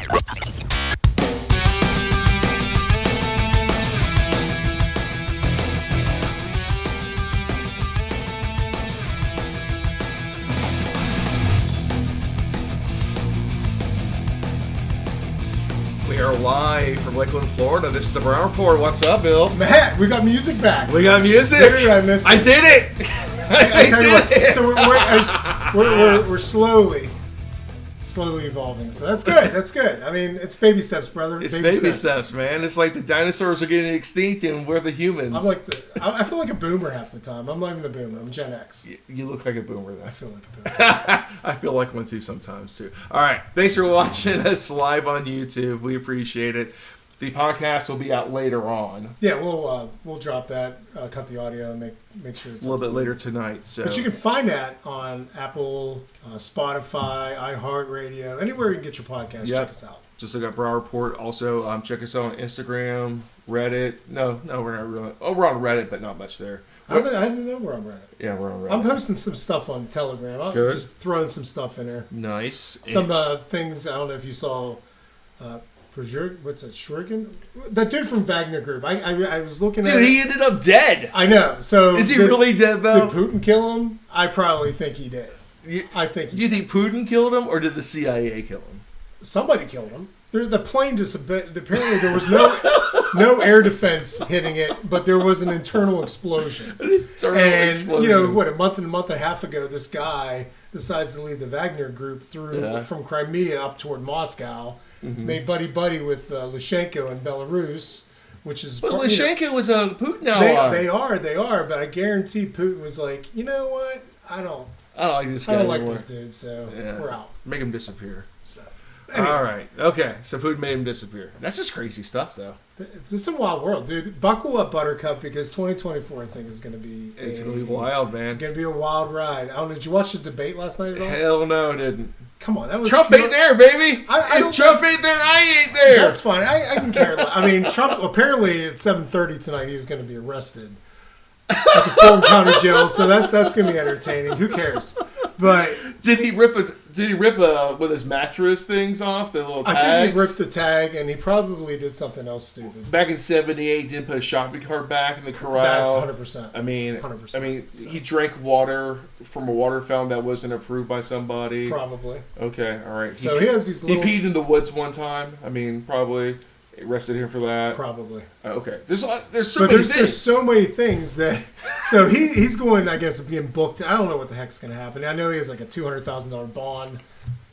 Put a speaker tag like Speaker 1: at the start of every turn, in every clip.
Speaker 1: We are live from Lakeland, Florida. This is the Brown Report. What's up, Bill?
Speaker 2: Matt, we got music back.
Speaker 1: We got music.
Speaker 2: Dude, I missed it.
Speaker 1: I did it. I
Speaker 2: tell you what,
Speaker 1: did it.
Speaker 2: So we're slowly evolving. So that's good. That's good. I mean, it's baby steps, brother.
Speaker 1: It's baby steps, man. It's like the dinosaurs are getting extinct and we're the humans.
Speaker 2: I feel like a boomer half the time. I'm not even a boomer. I'm Gen X.
Speaker 1: You look like a boomer, though.
Speaker 2: I feel like a boomer.
Speaker 1: I feel like one too sometimes, too. All right. Thanks for watching us live on YouTube. We appreciate it. The podcast will be out later on.
Speaker 2: Yeah, we'll drop that, cut the audio, and make sure it's
Speaker 1: a little bit later tonight. So,
Speaker 2: but you can find that on Apple, Spotify, iHeartRadio, anywhere you can get your podcast. Yep. Check us out.
Speaker 1: Just look up Brown Report. Also, check us out on Instagram, Reddit. No, we're not really. Oh, we're on Reddit, but not much there.
Speaker 2: I didn't know we're on Reddit.
Speaker 1: Yeah, we're on Reddit.
Speaker 2: I'm posting some stuff on Telegram. I'm just throwing some stuff in there.
Speaker 1: Nice.
Speaker 2: Some things. I don't know if you saw. What's that? Shuriken? That dude from Wagner Group. I was looking at.
Speaker 1: Dude, he ended up dead.
Speaker 2: I know. So
Speaker 1: is he really dead though?
Speaker 2: Did Putin kill him? I probably think he did. I think.
Speaker 1: Do you think Putin killed him, or did the CIA kill him?
Speaker 2: Somebody killed him. The plane just apparently there was no air defense hitting it, but there was an internal explosion. You know what? A month and a half ago, this guy decides to leave the Wagner Group from Crimea up toward Moscow. Mm-hmm. Made buddy with Lukashenko in Belarus, which is.
Speaker 1: But Lukashenko was a Putin ally.
Speaker 2: They are. But I guarantee Putin was like, you know what? I don't
Speaker 1: like this guy.
Speaker 2: I don't like this dude. So we're out.
Speaker 1: Make him disappear.
Speaker 2: So. Anyway.
Speaker 1: All right. Okay. So Putin made him disappear. That's just crazy stuff, though.
Speaker 2: It's a wild world, dude. Buckle up, Buttercup, because 2024, I think, is going to be.
Speaker 1: It's going to be wild, man.
Speaker 2: Going to be a wild ride. I don't know. Did you watch the debate last night at all?
Speaker 1: Hell no, I didn't.
Speaker 2: Come on, that was
Speaker 1: Trump ain't there, baby. If Trump ain't there, I ain't there.
Speaker 2: That's fine. I can care. I mean, Trump apparently at 7:30 tonight he's going to be arrested at the Fulton County Jail. So that's going to be entertaining. Who cares? But
Speaker 1: did he rip with his mattress things off, the little tags?
Speaker 2: I think he ripped the tag, and he probably did something else stupid.
Speaker 1: Back in '78, didn't put a shopping cart back in the corral.
Speaker 2: That's 100%.
Speaker 1: I mean,
Speaker 2: 100%.
Speaker 1: I mean, he drank water from a water fountain that wasn't approved by somebody.
Speaker 2: Probably.
Speaker 1: Okay, all right.
Speaker 2: So he has these little.
Speaker 1: He peed in the woods one time. I mean, probably. Arrested him for that.
Speaker 2: Probably.
Speaker 1: Okay. There's so many things.
Speaker 2: There's so many things that. So he's going, I guess, being booked. I don't know what the heck's going to happen. I know he has like a $200,000 bond,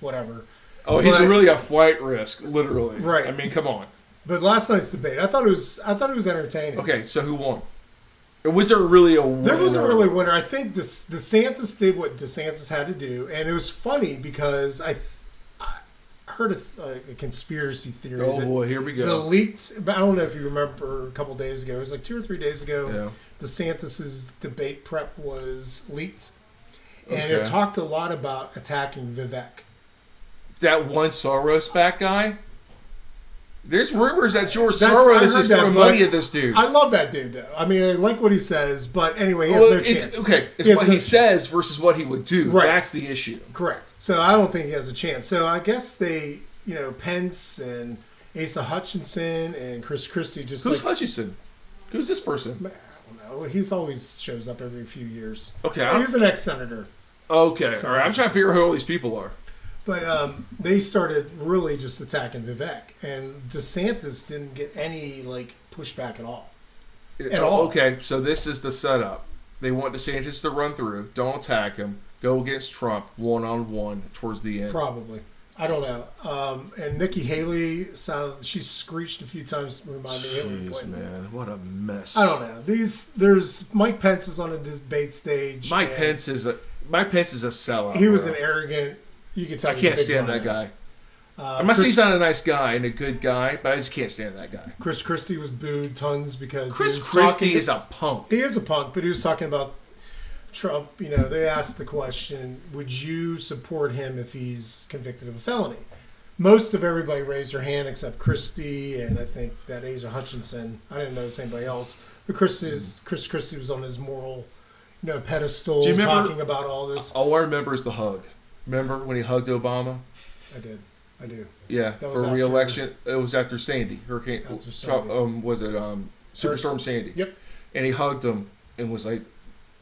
Speaker 2: whatever.
Speaker 1: Oh, he's really a flight risk, literally.
Speaker 2: Right.
Speaker 1: I mean, come on.
Speaker 2: But last night's debate, I thought it was entertaining.
Speaker 1: Okay, so who won? Or was there really a winner?
Speaker 2: There wasn't really a winner. I think DeSantis did what DeSantis had to do, and it was funny because I heard a conspiracy theory.
Speaker 1: Oh boy, here we go.
Speaker 2: The leaked. I don't know if you remember a couple days ago. It was like 2 or 3 days ago. Yeah. DeSantis's debate prep was leaked, and it talked a lot about attacking Vivek.
Speaker 1: That one Soros back guy. There's rumors that George Soros is throwing money at this dude.
Speaker 2: I love that dude, though. I mean, I like what he says, but anyway, he has no chance.
Speaker 1: Okay, it's what he says versus what he would do. Right. That's the issue.
Speaker 2: Correct. So I don't think he has a chance. So I guess they, Pence and Asa Hutchinson and Chris Christie just.
Speaker 1: Who's Hutchinson? Who's this person?
Speaker 2: I don't know. He's always shows up every few years.
Speaker 1: Okay.
Speaker 2: He's an ex-senator.
Speaker 1: Okay. All right. I'm trying to figure out who all these people are.
Speaker 2: But they started really just attacking Vivek, and DeSantis didn't get any pushback at all.
Speaker 1: Okay, so this is the setup. They want DeSantis to run through. Don't attack him. Go against Trump one-on-one towards the end.
Speaker 2: Probably. I don't know. And Nikki Haley she screeched a few times to remind me of Hillary Clinton.
Speaker 1: Man, what a mess.
Speaker 2: I don't know. There's Mike Pence is on a debate stage.
Speaker 1: Mike Pence is a sellout.
Speaker 2: He was an arrogant. You can tell
Speaker 1: I can't stand that guy. I'm not saying he's not a nice guy and a good guy, but I just can't stand that guy.
Speaker 2: Chris Christie was booed tons because
Speaker 1: Chris Christie is a punk.
Speaker 2: He is a punk, but he was talking about Trump. They asked the question, would you support him if he's convicted of a felony? Most of everybody raised their hand except Christie and I think that Asa Hutchinson. I didn't notice anybody else. But Chris Christie was on his moral pedestal talking about all this.
Speaker 1: All I remember is the hug. Remember when he hugged Obama?
Speaker 2: I did. I do.
Speaker 1: Yeah,
Speaker 2: That was
Speaker 1: for
Speaker 2: after-
Speaker 1: re-election. It was after Sandy, Hurricane.
Speaker 2: After
Speaker 1: Trump,
Speaker 2: Sandy.
Speaker 1: was it Superstorm Sandy?
Speaker 2: Yep.
Speaker 1: And he hugged him and was like,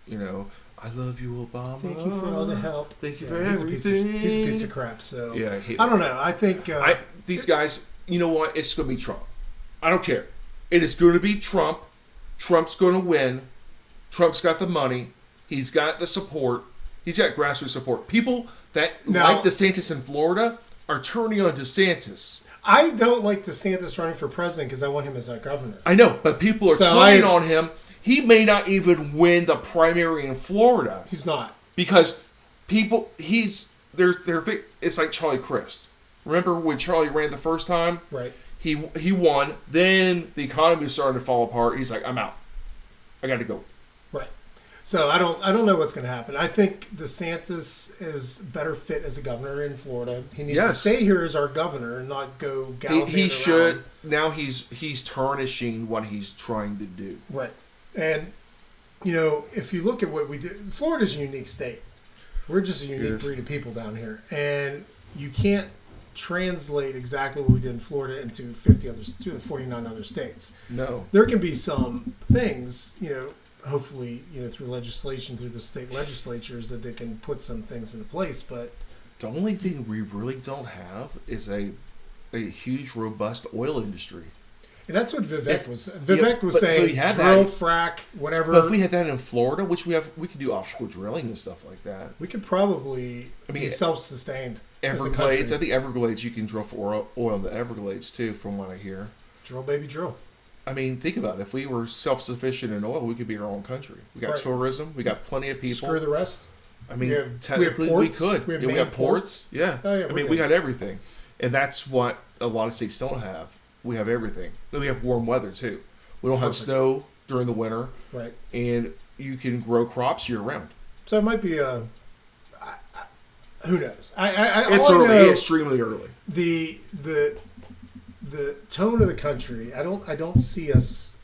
Speaker 1: you know, I love you, Obama.
Speaker 2: Thank you for all the help.
Speaker 1: Thank you
Speaker 2: Yeah,
Speaker 1: for
Speaker 2: he's
Speaker 1: everything.
Speaker 2: he's a piece of crap. So
Speaker 1: Yeah,
Speaker 2: I don't know. I think
Speaker 1: these guys, you know what? It's going to be Trump. I don't care. It is going to be Trump. Trump's going to win. Trump's got the money. He's got the support. He's got grassroots support. People that like DeSantis in Florida are turning on DeSantis.
Speaker 2: I don't like DeSantis running for president because I want him as our governor.
Speaker 1: I know, but people are turning on him. He may not even win the primary in Florida.
Speaker 2: He's not.
Speaker 1: Because people, it's like Charlie Crist. Remember when Charlie ran the first time?
Speaker 2: Right.
Speaker 1: He won. Then the economy was starting to fall apart. He's like, I'm out. I got to go.
Speaker 2: Right. So I don't know what's going to happen. I think DeSantis is better fit as a governor in Florida. He needs to stay here as our governor and not go gallivanting
Speaker 1: He should.
Speaker 2: around.
Speaker 1: Now he's tarnishing what he's trying to do.
Speaker 2: Right. And, you know, if you look at what we did, Florida's a unique state. We're just a unique breed of people down here. And you can't translate exactly what we did in Florida into 49 other states.
Speaker 1: No.
Speaker 2: There can be some things, you know, hopefully, you know, through legislation, through the state legislatures, that they can put some things into place. But
Speaker 1: the only thing we really don't have is a huge, robust oil industry.
Speaker 2: And that's what Vivek was. Vivek was saying, drill, frack, whatever.
Speaker 1: But if we had that in Florida, which we could do offshore drilling and stuff like that.
Speaker 2: We could probably be self-sustained.
Speaker 1: Everglades, at the Everglades, you can drill for oil in the Everglades too, from what I hear.
Speaker 2: Drill, baby, drill.
Speaker 1: I mean, think about it. If we were self-sufficient in oil, we could be our own country. We got tourism. We got plenty of people.
Speaker 2: Screw the rest.
Speaker 1: I mean, technically we could.
Speaker 2: We have
Speaker 1: ports. Yeah.
Speaker 2: Oh, yeah,
Speaker 1: I mean, we got everything. And that's what a lot of states don't have. We have everything. Then we have warm weather, too. We don't have snow during the winter.
Speaker 2: Right.
Speaker 1: And you can grow crops year-round.
Speaker 2: So it might be who knows?
Speaker 1: It's early, extremely early.
Speaker 2: The tone of the country, I don't see us.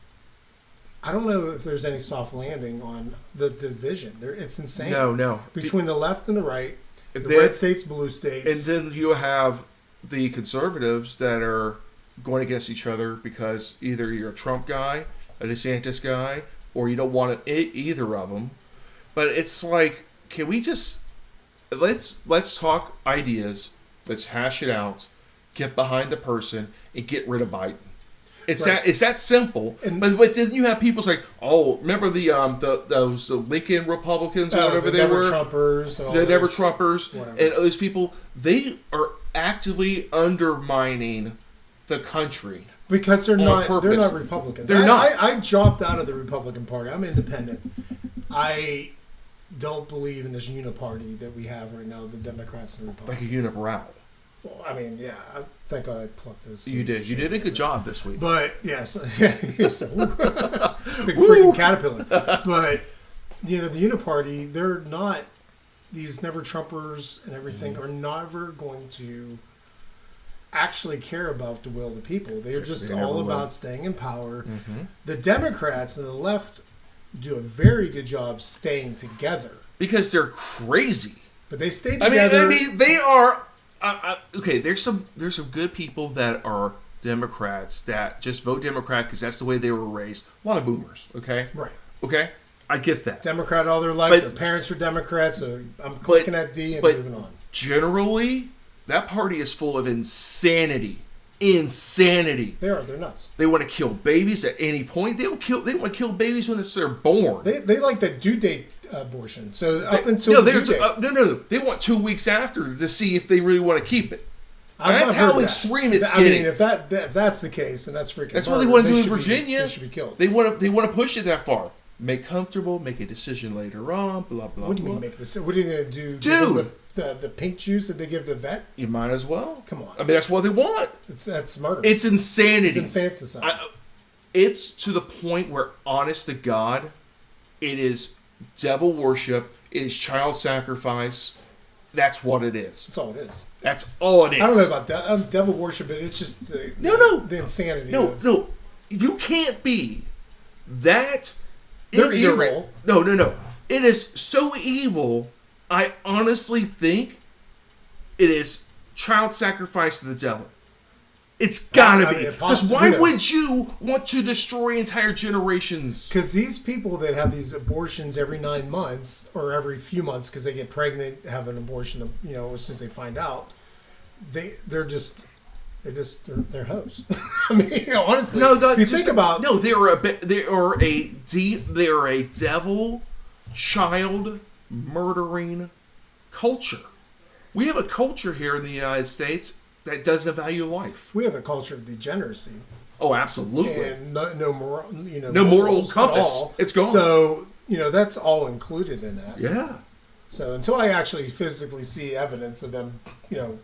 Speaker 2: I don't know if there's any soft landing on the division. It's insane.
Speaker 1: No.
Speaker 2: Between the left and the right, the red states, blue states.
Speaker 1: And then you have the conservatives that are going against each other because either you're a Trump guy, a DeSantis guy, or you don't want either of them. But it's like, can we just let's talk ideas, let's hash it out, get behind the person, and get rid of Biden. It's that simple. But then you have people say, "Oh, remember those Lincoln Republicans or whatever they were,
Speaker 2: Trumpers,
Speaker 1: the never Trumpers, and those people. They are actively undermining the country
Speaker 2: because they're not Republicans.
Speaker 1: They're not.
Speaker 2: I dropped out of the Republican Party. I'm independent. I don't believe in this uniparty that we have right now, the Democrats and Republicans.
Speaker 1: Like a unibrow.
Speaker 2: Well, I mean, yeah. Thank God I plucked this.
Speaker 1: You did. You did a good job this week.
Speaker 2: But yes, big freaking caterpillar. But you know, the uniparty, they're not. These never Trumpers and everything are never going to actually care about the will of the people. They're just all about staying in power. Mm-hmm. The Democrats and the left do a very good job staying together
Speaker 1: because they're crazy.
Speaker 2: But they stay together.
Speaker 1: I mean, they are. Okay, there's some good people that are Democrats that just vote Democrat because that's the way they were raised. A lot of boomers. Okay.
Speaker 2: Right.
Speaker 1: Okay. I get that.
Speaker 2: Democrat all their life. Their parents are Democrats. So I'm clicking that D and moving on.
Speaker 1: Generally, that party is full of insanity. Insanity.
Speaker 2: They are. They're nuts.
Speaker 1: They want to kill babies at any point. They want to kill babies when they're born.
Speaker 2: They like that due date abortion. So up until due date.
Speaker 1: No. They want 2 weeks after to see if they really want to keep it. That's how extreme it's getting.
Speaker 2: I mean, if that's the case, then that's freaking.
Speaker 1: That's what they want to do in Virginia.
Speaker 2: They should be killed.
Speaker 1: They want to push it that far. Make comfortable. Make a decision later on. Blah blah.
Speaker 2: What do you mean make this? What are you gonna do?
Speaker 1: Dude.
Speaker 2: The pink juice that they give the vet?
Speaker 1: You might as well.
Speaker 2: Come on.
Speaker 1: I mean, that's what they want.
Speaker 2: That's murder.
Speaker 1: It's insanity.
Speaker 2: It's infanticide.
Speaker 1: It's to the point where, honest to God, it is devil worship. It is child sacrifice. That's what it is.
Speaker 2: That's all it is.
Speaker 1: That's all it is.
Speaker 2: I don't know about that. Devil worship, but it's just the insanity.
Speaker 1: No. You can't be that.
Speaker 2: They're evil.
Speaker 1: No. It is so evil. I honestly think it is child sacrifice to the devil. It's gotta be. Because why would you want to destroy entire generations?
Speaker 2: Because these people that have these abortions every 9 months or every few months because they get pregnant, have an abortion, you know, as soon as they find out, they're hoes. I mean, you know, honestly, if you think about
Speaker 1: they're a devil child murdering culture. We have a culture here in the United States that doesn't value life.
Speaker 2: We have a culture of degeneracy.
Speaker 1: Oh, absolutely.
Speaker 2: And no moral, you know,
Speaker 1: no moral compass. It's gone.
Speaker 2: So, you know, that's all included in that.
Speaker 1: Yeah.
Speaker 2: So until I actually physically see evidence of them, you know,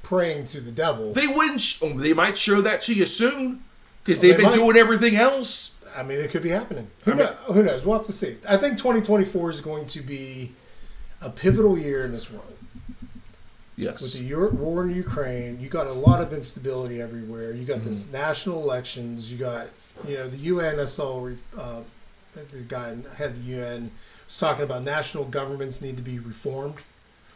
Speaker 2: praying to the devil,
Speaker 1: they wouldn't. They might show that to you soon because they've been doing everything else.
Speaker 2: I mean, it could be happening. Who knows? We'll have to see. I think 2024 is going to be a pivotal year in this world.
Speaker 1: Yes.
Speaker 2: With the war in Ukraine, you got a lot of instability everywhere. You got this national elections. You got, you know, the UN. I saw the guy who had the UN was talking about national governments need to be reformed.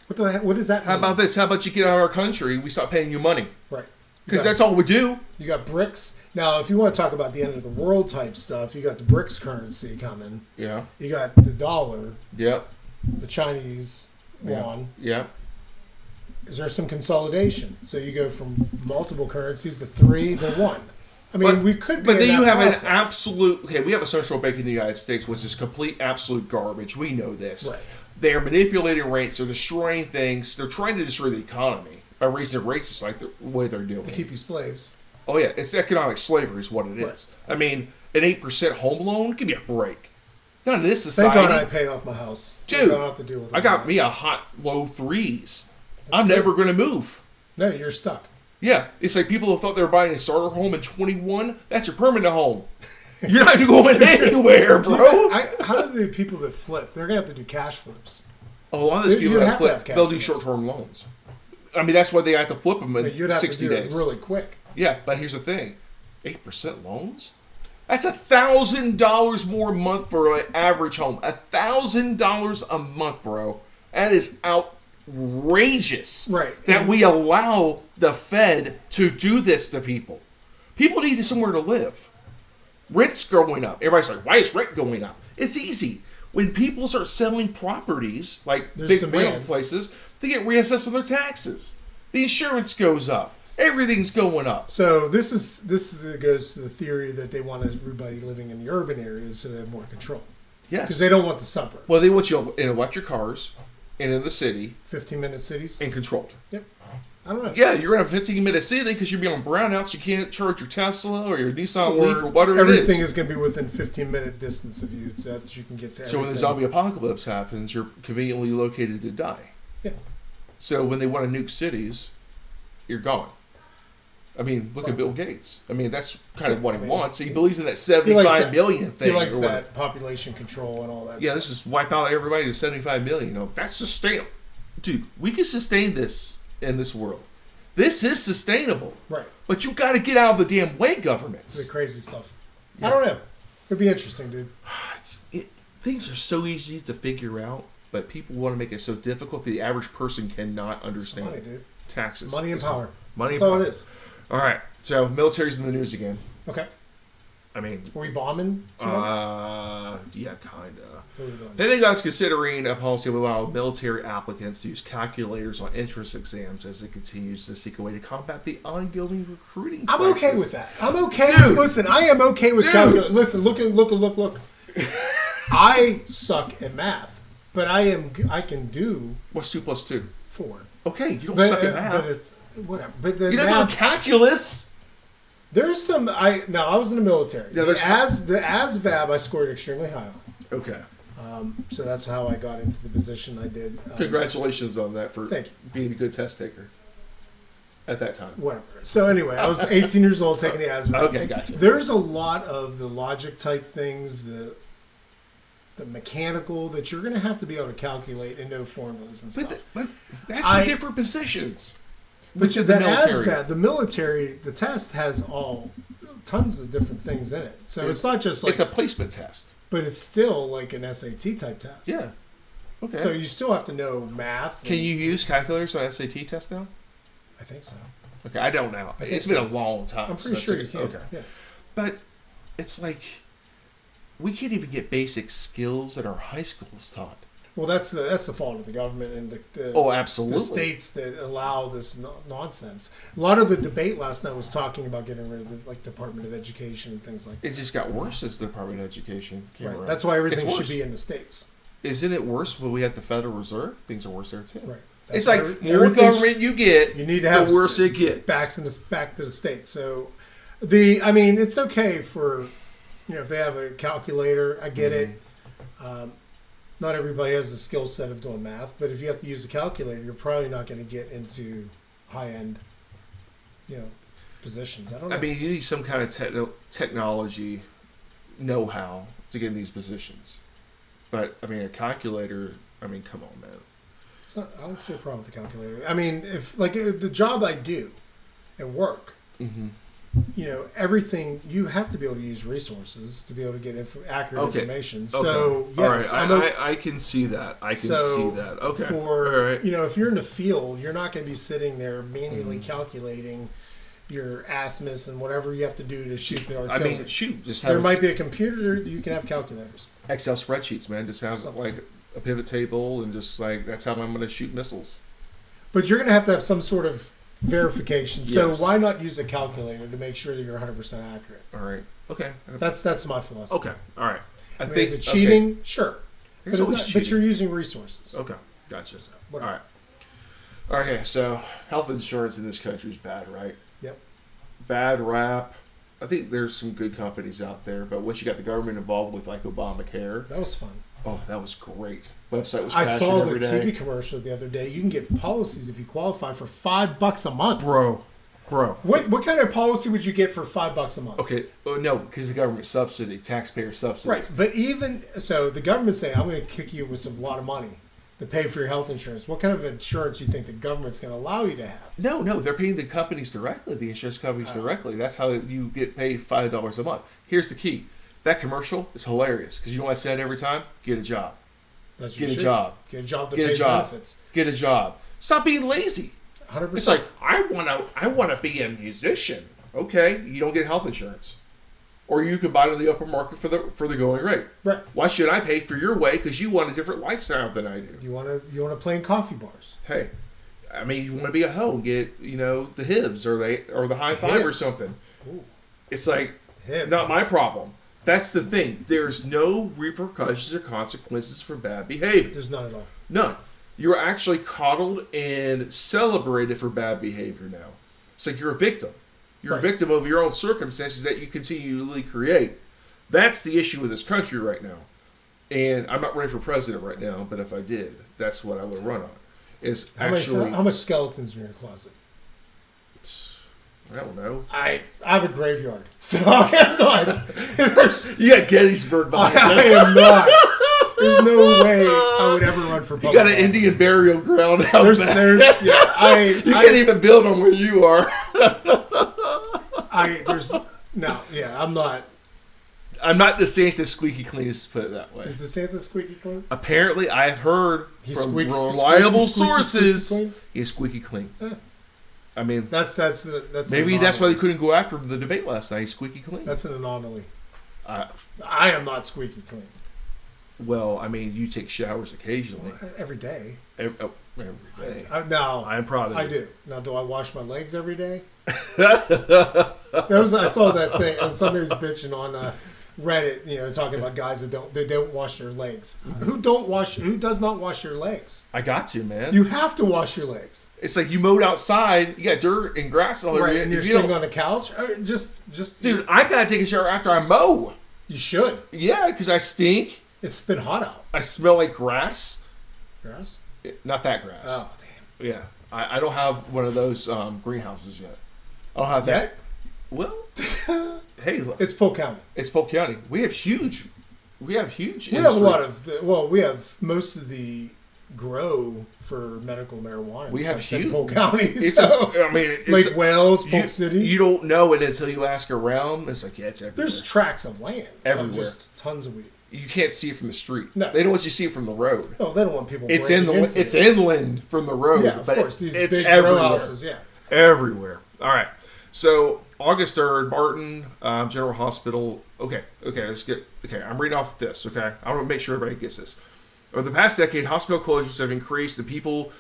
Speaker 2: What does that mean?
Speaker 1: How about this? How about you get out of our country? We stop paying you money.
Speaker 2: Right.
Speaker 1: Because that's all we do.
Speaker 2: You got BRICS. Now, if you want to talk about the end of the world type stuff, you got the BRICS currency coming.
Speaker 1: Yeah.
Speaker 2: You got the dollar.
Speaker 1: Yep.
Speaker 2: The Chinese yuan.
Speaker 1: Yeah.
Speaker 2: Is there some consolidation? So you go from multiple currencies to 3 to 1. I mean, we could be.
Speaker 1: But then you have
Speaker 2: process.
Speaker 1: an absolute. Okay, we have a central bank in the United States, which is complete, absolute garbage. We know this.
Speaker 2: Right.
Speaker 1: They are manipulating rates. They're destroying things. They're trying to destroy the economy by raising rates like the way they're doing.
Speaker 2: To keep you slaves.
Speaker 1: Oh yeah, it's economic slavery is what it is.
Speaker 2: Right.
Speaker 1: I mean, an 8% home loan, give me a break. None of this society.
Speaker 2: Thank God I paid off my house.
Speaker 1: Dude,
Speaker 2: I don't have to deal with it.
Speaker 1: I got me a hot low 3s. I'm never going to move.
Speaker 2: No, you're stuck.
Speaker 1: Yeah, it's like people who thought they were buying a starter home in 21. That's your permanent home. You're not going anywhere, bro.
Speaker 2: How do the people that flip? They're gonna have to do cash flips.
Speaker 1: Oh, a lot of these people that flip, they'll do short-term loans. I mean, that's why they have to flip them in 60 days. You'd have to do it
Speaker 2: really quick.
Speaker 1: Yeah, but here's the thing: 8% loans. That's $1,000 more a month for an average home. $1,000 a month, bro. That is outrageous.
Speaker 2: Right.
Speaker 1: That we allow the Fed to do this to people. People need somewhere to live. Rent's going up. Everybody's like, why is rent going up? It's easy. When people start selling properties, like big rental places, they get reassessed on their taxes. The insurance goes up. Everything's going up.
Speaker 2: So this goes to the theory that they want everybody living in the urban areas so they have more control.
Speaker 1: Yes.
Speaker 2: Because they don't want the suburbs.
Speaker 1: Well, they want you in electric cars and in the city.
Speaker 2: 15-minute cities.
Speaker 1: And controlled.
Speaker 2: Yep. I don't know.
Speaker 1: Yeah, you're in a 15-minute city because you're being on brownouts. You can't charge your Tesla or your Nissan Leaf or whatever it is.
Speaker 2: Everything is going to be within 15-minute distance of you so that you can get to everything.
Speaker 1: So when the zombie apocalypse happens, you're conveniently located to die.
Speaker 2: Yeah.
Speaker 1: So when they want to nuke cities, you're gone. I mean, look at Bill Gates. I mean, that's kind of what he wants. He believes in that 75 million thing.
Speaker 2: He likes that population control and all that
Speaker 1: Yeah,
Speaker 2: stuff.
Speaker 1: this is wipe out everybody to 75 million. You know, that's sustainable. Dude, we can sustain this in this world. This is sustainable.
Speaker 2: Right.
Speaker 1: But you got to get out of the damn way, governments.
Speaker 2: The crazy stuff. Yeah. I don't know. It'd be interesting, dude.
Speaker 1: Things are so easy to figure out, but people want to make it so difficult the average person cannot understand.
Speaker 2: It's money, dude.
Speaker 1: Taxes.
Speaker 2: Money and power.
Speaker 1: Money
Speaker 2: That's
Speaker 1: and
Speaker 2: all
Speaker 1: power.
Speaker 2: it is.
Speaker 1: All right. So, military's in the news again.
Speaker 2: Okay.
Speaker 1: I mean...
Speaker 2: Were we bombing?
Speaker 1: Yeah, kind of. Then they got us considering a policy that would allow military applicants to use calculators on entrance exams as it continues to seek a way to combat the ongoing recruiting crisis.
Speaker 2: I'm okay with that. I'm okay.
Speaker 1: Dude.
Speaker 2: Listen, I am okay with calculators. Listen, look. I suck at math, but I can do...
Speaker 1: What's 2 plus 2?
Speaker 2: 4.
Speaker 1: Okay, you don't suck at math.
Speaker 2: But it's... Whatever. But the
Speaker 1: you're not doing calculus.
Speaker 2: There's some. I was in the military.
Speaker 1: Yeah,
Speaker 2: the ASVAB I scored extremely high on.
Speaker 1: Okay.
Speaker 2: So that's how I got into the position I did.
Speaker 1: Congratulations on that for
Speaker 2: thank you.
Speaker 1: Being a good test taker at that time.
Speaker 2: Whatever. So anyway, I was 18 years old taking the ASVAB.
Speaker 1: Okay, gotcha.
Speaker 2: There's a lot of the logic type things, the mechanical that you're going to have to be able to calculate and know formulas and stuff.
Speaker 1: But that's for different positions.
Speaker 2: But that ASVAB, the military, the test has tons of different things in it. So it's not just like...
Speaker 1: It's a placement test.
Speaker 2: But it's still like an SAT type test.
Speaker 1: Yeah. Okay.
Speaker 2: So you still have to know math.
Speaker 1: Can you use calculators on SAT test now?
Speaker 2: I think so.
Speaker 1: Okay, I don't know. It's been a long time.
Speaker 2: I'm pretty sure you can.
Speaker 1: Okay.
Speaker 2: Yeah.
Speaker 1: But it's like we can't even get basic skills that our high schools taught.
Speaker 2: Well, that's the fault of the government and
Speaker 1: absolutely,
Speaker 2: the states that allow this nonsense. A lot of the debate last night was talking about getting rid of the Department of Education and things like that.
Speaker 1: It just got worse as the Department of Education came around.
Speaker 2: That's why everything should be in the states.
Speaker 1: Isn't it worse when we have the Federal Reserve? Things are worse there too.
Speaker 2: Right.
Speaker 1: It's like more government you get,
Speaker 2: you need to have
Speaker 1: the worse it gets.
Speaker 2: Back to the states. So it's okay for, if they have a calculator, I get it. Not everybody has the skill set of doing math, but if you have to use a calculator, you're probably not going to get into high-end, positions. I don't know.
Speaker 1: I mean, you need some kind of technology know-how to get in these positions. But, I mean, a calculator, come on, man.
Speaker 2: I don't see a problem with the calculator. I mean, if the job I do at work, everything, you have to be able to use resources to be able to get accurate information. So, yes.
Speaker 1: All right. I can see that. See that. Okay.
Speaker 2: If you're in the field, you're not going to be sitting there manually calculating your azimuths and whatever you have to do to shoot the artillery. There might be a computer, you can have calculators.
Speaker 1: Excel spreadsheets, man. Just have like a pivot table and just like, that's how I'm going to shoot missiles.
Speaker 2: But you're going to have some sort of verification. So why not use a calculator to make sure that you're 100% accurate?
Speaker 1: All right. Okay.
Speaker 2: That's my philosophy.
Speaker 1: Okay. All right.
Speaker 2: I think is it cheating? Okay. Sure. But you're using resources.
Speaker 1: Okay. Gotcha.
Speaker 2: So,
Speaker 1: all right. Okay. So health insurance in this country is bad, right?
Speaker 2: Yep.
Speaker 1: Bad rap. I think there's some good companies out there, but once you got the government involved with like Obamacare,
Speaker 2: that was fun.
Speaker 1: Oh, that was great. Website was
Speaker 2: I saw the
Speaker 1: every day.
Speaker 2: TV commercial the other day. You can get policies if you qualify for $5 a month.
Speaker 1: Bro.
Speaker 2: What kind of policy would you get for $5 a month?
Speaker 1: Okay. No, because the government subsidy, taxpayer subsidy.
Speaker 2: Right. But even so, the government saying, I'm going to kick you with a lot of money to pay for your health insurance. What kind of insurance do you think the government's going to allow you to have?
Speaker 1: No, they're paying the companies directly, the insurance companies directly. That's how you get paid $5 a month. Here's the key. That commercial is hilarious because you know what I said every time? Get a job. Get a job that pays benefits. Get a job. Stop being lazy.
Speaker 2: 100%.
Speaker 1: It's like I want to be a musician. Okay, you don't get health insurance, or you can buy it on the open market for the going rate.
Speaker 2: Right.
Speaker 1: Why should I pay for your way? Because you want a different lifestyle than I do.
Speaker 2: You want to play in coffee bars.
Speaker 1: Hey, I mean, you want to be a hoe and get the Hibs or the High Five or something.
Speaker 2: Ooh.
Speaker 1: It's like not my problem. That's the thing. There's no repercussions or consequences for bad behavior.
Speaker 2: There's none at all.
Speaker 1: None. You're actually coddled and celebrated for bad behavior now. It's like you're a victim. You're a victim of your own circumstances that you continually create. That's the issue with this country right now. And I'm not running for president right now, but if I did, that's what I would run on.
Speaker 2: How much skeletons in your closet?
Speaker 1: I don't know.
Speaker 2: I have a graveyard, so I am not.
Speaker 1: You got Gettysburg behind you.
Speaker 2: I am not. There's no way I would ever run for public.
Speaker 1: You got an Indian burial ground out
Speaker 2: there.
Speaker 1: You can't even build on where you are.
Speaker 2: I'm not.
Speaker 1: I'm not DeSantis squeaky clean, to put it that way.
Speaker 2: Is DeSantis squeaky clean?
Speaker 1: Apparently, I've heard from reliable sources he's squeaky clean.
Speaker 2: Yeah.
Speaker 1: I mean,
Speaker 2: that's
Speaker 1: maybe that's why they couldn't go after the debate last night. He's squeaky clean.
Speaker 2: That's an anomaly. I am not squeaky clean.
Speaker 1: Well, I mean, you take showers occasionally.
Speaker 2: Every day.
Speaker 1: Every day.
Speaker 2: No,
Speaker 1: I'm proud of you.
Speaker 2: I do. Now, do I wash my legs every day? I saw that thing. Somebody was bitching on Reddit, talking about guys that don't wash their legs. Who does not wash your legs?
Speaker 1: I got to, man.
Speaker 2: You have to wash your legs.
Speaker 1: It's like you mowed outside, you got dirt and grass all over you.
Speaker 2: And you're sitting on a couch.
Speaker 1: Dude, I gotta take a shower after I mow.
Speaker 2: You should.
Speaker 1: Yeah, because I stink.
Speaker 2: It's been hot out.
Speaker 1: I smell like grass.
Speaker 2: Grass?
Speaker 1: Not that grass.
Speaker 2: Oh, damn.
Speaker 1: Yeah. I don't have one of those greenhouses yet. I don't have that. Well, hey, look.
Speaker 2: It's Polk County.
Speaker 1: It's Polk County. We have huge. We have
Speaker 2: a lot of. We have most of the grow for medical marijuana.
Speaker 1: We have huge
Speaker 2: in Polk County. Lake Wales, Polk City.
Speaker 1: You don't know it until you ask around. It's like it's everywhere.
Speaker 2: There's tracts of land
Speaker 1: everywhere.
Speaker 2: Just tons of weed.
Speaker 1: You can't see it from the street.
Speaker 2: No.
Speaker 1: They don't want you to see it from the road.
Speaker 2: No, they don't want people.
Speaker 1: It's inland from the road.
Speaker 2: Yeah, of course. These
Speaker 1: it's
Speaker 2: big
Speaker 1: everywhere.
Speaker 2: grow houses. Yeah.
Speaker 1: Everywhere. All right. So August 3rd, Martin General Hospital. Okay, let's get. Okay, I'm reading off this. Okay, I want to make sure everybody gets this. Over the past decade, hospital closures have increased. The people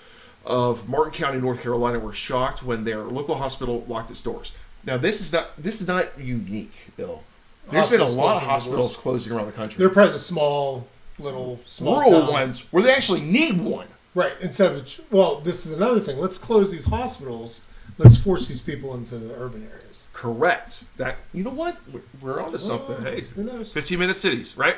Speaker 1: of Martin County, North Carolina, were shocked when their local hospital locked its doors. Now, this is not unique, Bill. There's been a lot of hospitals closing around the country.
Speaker 2: They're probably the small
Speaker 1: rural
Speaker 2: town
Speaker 1: ones where they actually need one.
Speaker 2: Right. Instead of this is another thing. Let's close these hospitals. Let's force these people into the urban areas.
Speaker 1: Correct. That, you know what? We're onto something. Hey,
Speaker 2: who knows?
Speaker 1: 15-minute cities, right?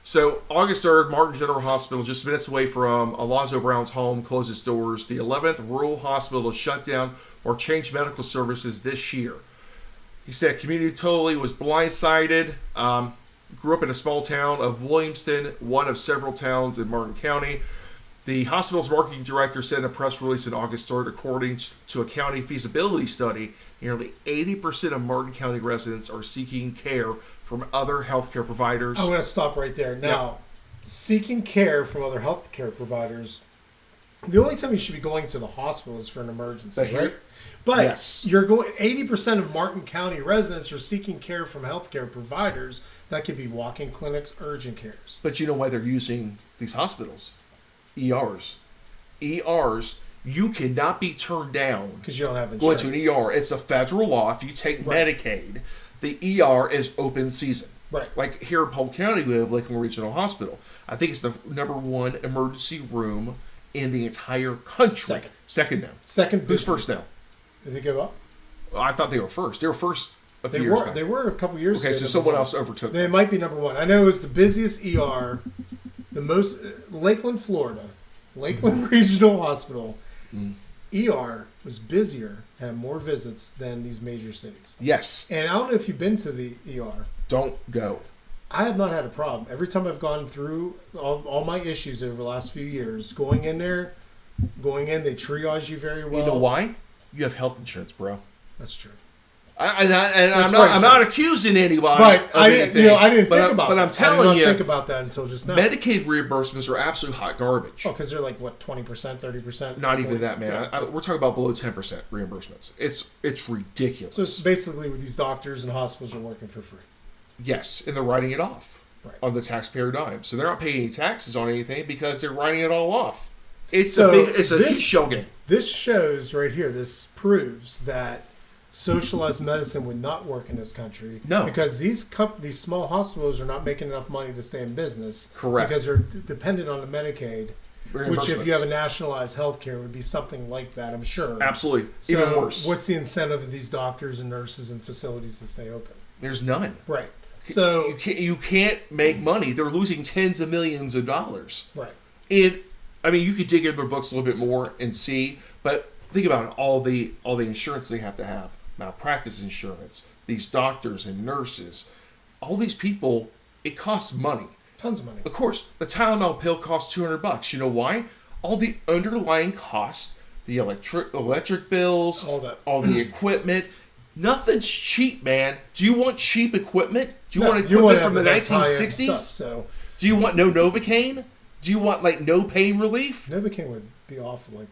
Speaker 1: So August 3rd, Martin General Hospital, just minutes away from Alonzo Brown's home, closes doors. The 11th rural hospital to shut down or change medical services this year. He said community totally was blindsided. Grew up in a small town of Williamston, one of several towns in Martin County. The hospital's marketing director said in a press release on August 3rd, according to a county feasibility study, nearly 80% of Martin County residents are seeking care from other healthcare providers.
Speaker 2: I'm going to stop right there. Now, seeking care from other healthcare providers, the only time you should be going to the hospital is for an emergency, right? But you're going. 80% of Martin County residents are seeking care from healthcare providers. That could be walk-in clinics, urgent cares.
Speaker 1: But you know why they're using these hospitals? ERs. ERs, you cannot be turned down
Speaker 2: because you don't have insurance.
Speaker 1: Going to an ER. It's a federal law. If you take Medicaid, the ER is open season.
Speaker 2: Right.
Speaker 1: Like here in Polk County, we have Lakeland Regional Hospital. I think it's the #1 emergency room in the entire country.
Speaker 2: Second
Speaker 1: now.
Speaker 2: Second.
Speaker 1: Who's first now?
Speaker 2: Did they give up?
Speaker 1: I thought they were first. They were first a few years ago.
Speaker 2: They were a couple years ago.
Speaker 1: Okay, so someone else overtook them.
Speaker 2: They might be #1. I know it was the busiest ER, the most, Lakeland, Florida. Lakeland Regional Hospital. ER was busier, had more visits than these major cities.
Speaker 1: Yes.
Speaker 2: And I don't know if you've been to the ER.
Speaker 1: Don't go.
Speaker 2: I have not had a problem. Every time I've gone through all my issues over the last few years, going in, they triage you very well.
Speaker 1: You know why? You have health insurance, bro.
Speaker 2: That's true.
Speaker 1: I'm not accusing anybody.
Speaker 2: But I didn't think about that.
Speaker 1: But I'm telling you,
Speaker 2: I didn't think about that until just now.
Speaker 1: Medicaid reimbursements are absolute hot garbage.
Speaker 2: Oh, because they're like what, 20%, 30%?
Speaker 1: Not even that, man. We're talking about below 10% reimbursements. It's ridiculous.
Speaker 2: So it's basically with these doctors and hospitals are working for free.
Speaker 1: Yes, and they're writing it off on the taxpayer dime. So they're not paying any taxes on anything because they're writing it all off. It's a huge shell game.
Speaker 2: This shows right here. This proves that socialized medicine would not work in this country.
Speaker 1: No,
Speaker 2: because these small hospitals are not making enough money to stay in business.
Speaker 1: Correct.
Speaker 2: Because they're dependent on the Medicaid, which if you have a nationalized healthcare would be something like that. I'm sure.
Speaker 1: Absolutely.
Speaker 2: So
Speaker 1: even worse.
Speaker 2: What's the incentive of these doctors and nurses and facilities to stay open?
Speaker 1: There's none.
Speaker 2: Right. So
Speaker 1: you can't make money. They're losing tens of millions of dollars.
Speaker 2: Right.
Speaker 1: And I mean, you could dig into their books a little bit more and see, but think about it, all the insurance they have to have. Malpractice insurance, these doctors and nurses, all these people, it costs money.
Speaker 2: Tons of money.
Speaker 1: Of course, the Tylenol pill costs $200. You know why? All the underlying costs, the electric bills, all the equipment. Nothing's cheap, man. Do you want cheap equipment? Do you want equipment from the 1960s? Do you want no Novocaine? Do you want no pain relief?
Speaker 2: Novocaine would be awful.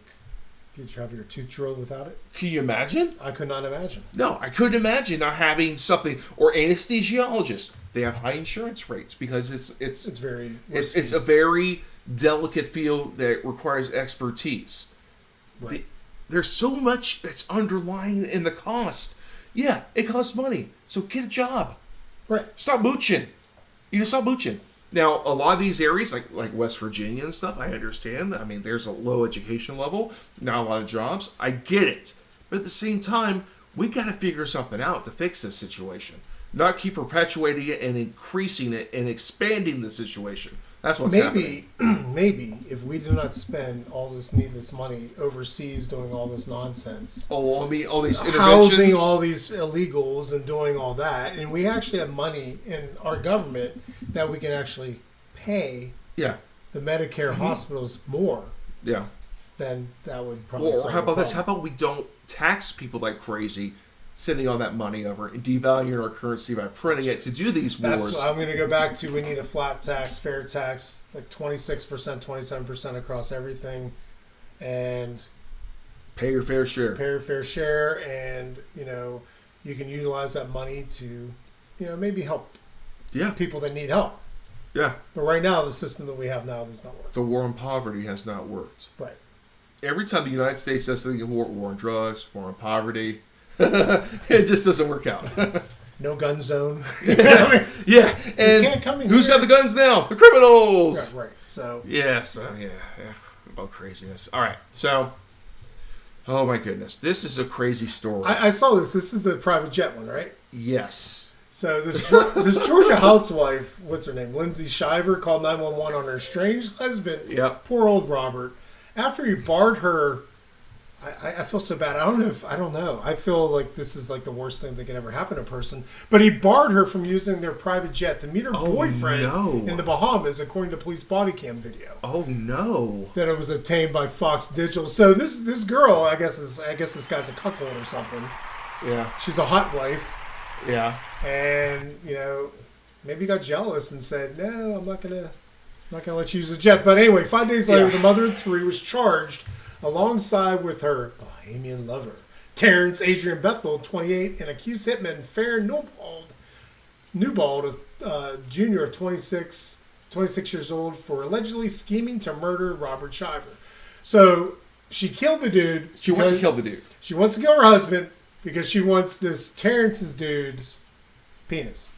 Speaker 2: You'd have your tooth drilled without it.
Speaker 1: Can you imagine?
Speaker 2: I could not imagine.
Speaker 1: No, I couldn't imagine not having something. Or anesthesiologists. They have high insurance rates because it's a very delicate field that requires expertise.
Speaker 2: Right.
Speaker 1: There's so much that's underlying in the cost. Yeah, it costs money. So get a job.
Speaker 2: Right.
Speaker 1: Stop mooching. Stop mooching. Now, a lot of these areas, like West Virginia and stuff, I understand. I mean, there's a low education level, not a lot of jobs. I get it. But at the same time, we got to figure something out to fix this situation. Not keep perpetuating it and increasing it and expanding the situation. That's what's happening.
Speaker 2: Maybe if we do not spend all this needless money overseas doing all this nonsense.
Speaker 1: Oh, I mean, all these
Speaker 2: housing all these illegals and doing all that, and we actually have money in our government that we can actually pay the Medicare hospitals more.
Speaker 1: Yeah.
Speaker 2: Then that would probably.
Speaker 1: Or how about this? How about we don't tax people like crazy, sending all that money over and devaluing our currency by printing it to do these wars?
Speaker 2: That's what I'm going to go back to. We need a flat tax, fair tax, like 26%, 27% across everything, and
Speaker 1: Pay your fair share.
Speaker 2: Pay your fair share, and you can utilize that money to, maybe help people that need help.
Speaker 1: Yeah.
Speaker 2: But right now, the system that we have now does not work.
Speaker 1: The war on poverty has not worked.
Speaker 2: Right.
Speaker 1: Every time the United States does something, war on drugs, war on poverty, it just doesn't work out.
Speaker 2: No gun zone.
Speaker 1: Yeah. And
Speaker 2: can't come in
Speaker 1: who's
Speaker 2: here.
Speaker 1: got the guns now? The criminals.
Speaker 2: Right. So.
Speaker 1: Yeah. About craziness. All right. So, oh my goodness, this is a crazy story.
Speaker 2: I saw this. This is the private jet one, right?
Speaker 1: Yes.
Speaker 2: So this Georgia housewife, what's her name, Lindsay Shiver, called 911 on her estranged husband.
Speaker 1: Yep.
Speaker 2: Poor old Robert. After he barred her, I feel so bad. I don't know. I feel like this is like the worst thing that can ever happen to a person. But he barred her from using their private jet to meet her boyfriend in the Bahamas, according to police body cam video.
Speaker 1: Oh no!
Speaker 2: That it was obtained by Fox Digital. So this girl, I guess this guy's a cuckold or something.
Speaker 1: Yeah.
Speaker 2: She's a hot wife.
Speaker 1: Yeah.
Speaker 2: And maybe got jealous and said, "No, I'm not gonna let you use the jet." But anyway, 5 days later, the mother of three was charged alongside with her Bahamian lover, Terrence Adrian Bethel, 28, and accused hitman Fair Newbald Jr. of 26 years old for allegedly scheming to murder Robert Shiver. So she killed the dude.
Speaker 1: She wants to kill the dude.
Speaker 2: She wants to kill her husband because she wants this Terrence's dude's penis.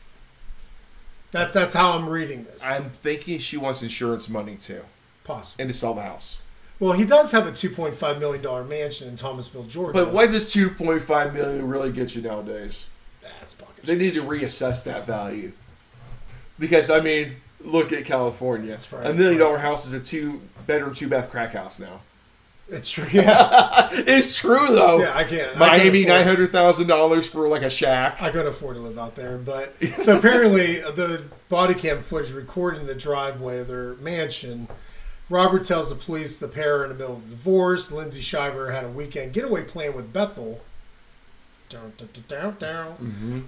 Speaker 2: That's how I'm reading this.
Speaker 1: I'm thinking she wants insurance money too.
Speaker 2: Possibly.
Speaker 1: And to sell the house.
Speaker 2: Well, he does have a $2.5 million mansion in Thomasville, Georgia.
Speaker 1: But what does $2.5 million really get you nowadays?
Speaker 2: That's pocket.
Speaker 1: They need to reassess that value. Because, I mean, look at California.
Speaker 2: That's right.
Speaker 1: $1 million house is a 2-bedroom, 2-bath crack house now.
Speaker 2: It's true, yeah.
Speaker 1: It's true, though.
Speaker 2: Yeah, I can't.
Speaker 1: Miami, $900,000 for like a shack.
Speaker 2: I couldn't afford to live out there. But so apparently the body cam footage recorded in the driveway of their mansion. Robert tells the police the pair are in the middle of a divorce. Lindsay Shiver had a weekend getaway plan with Bethel.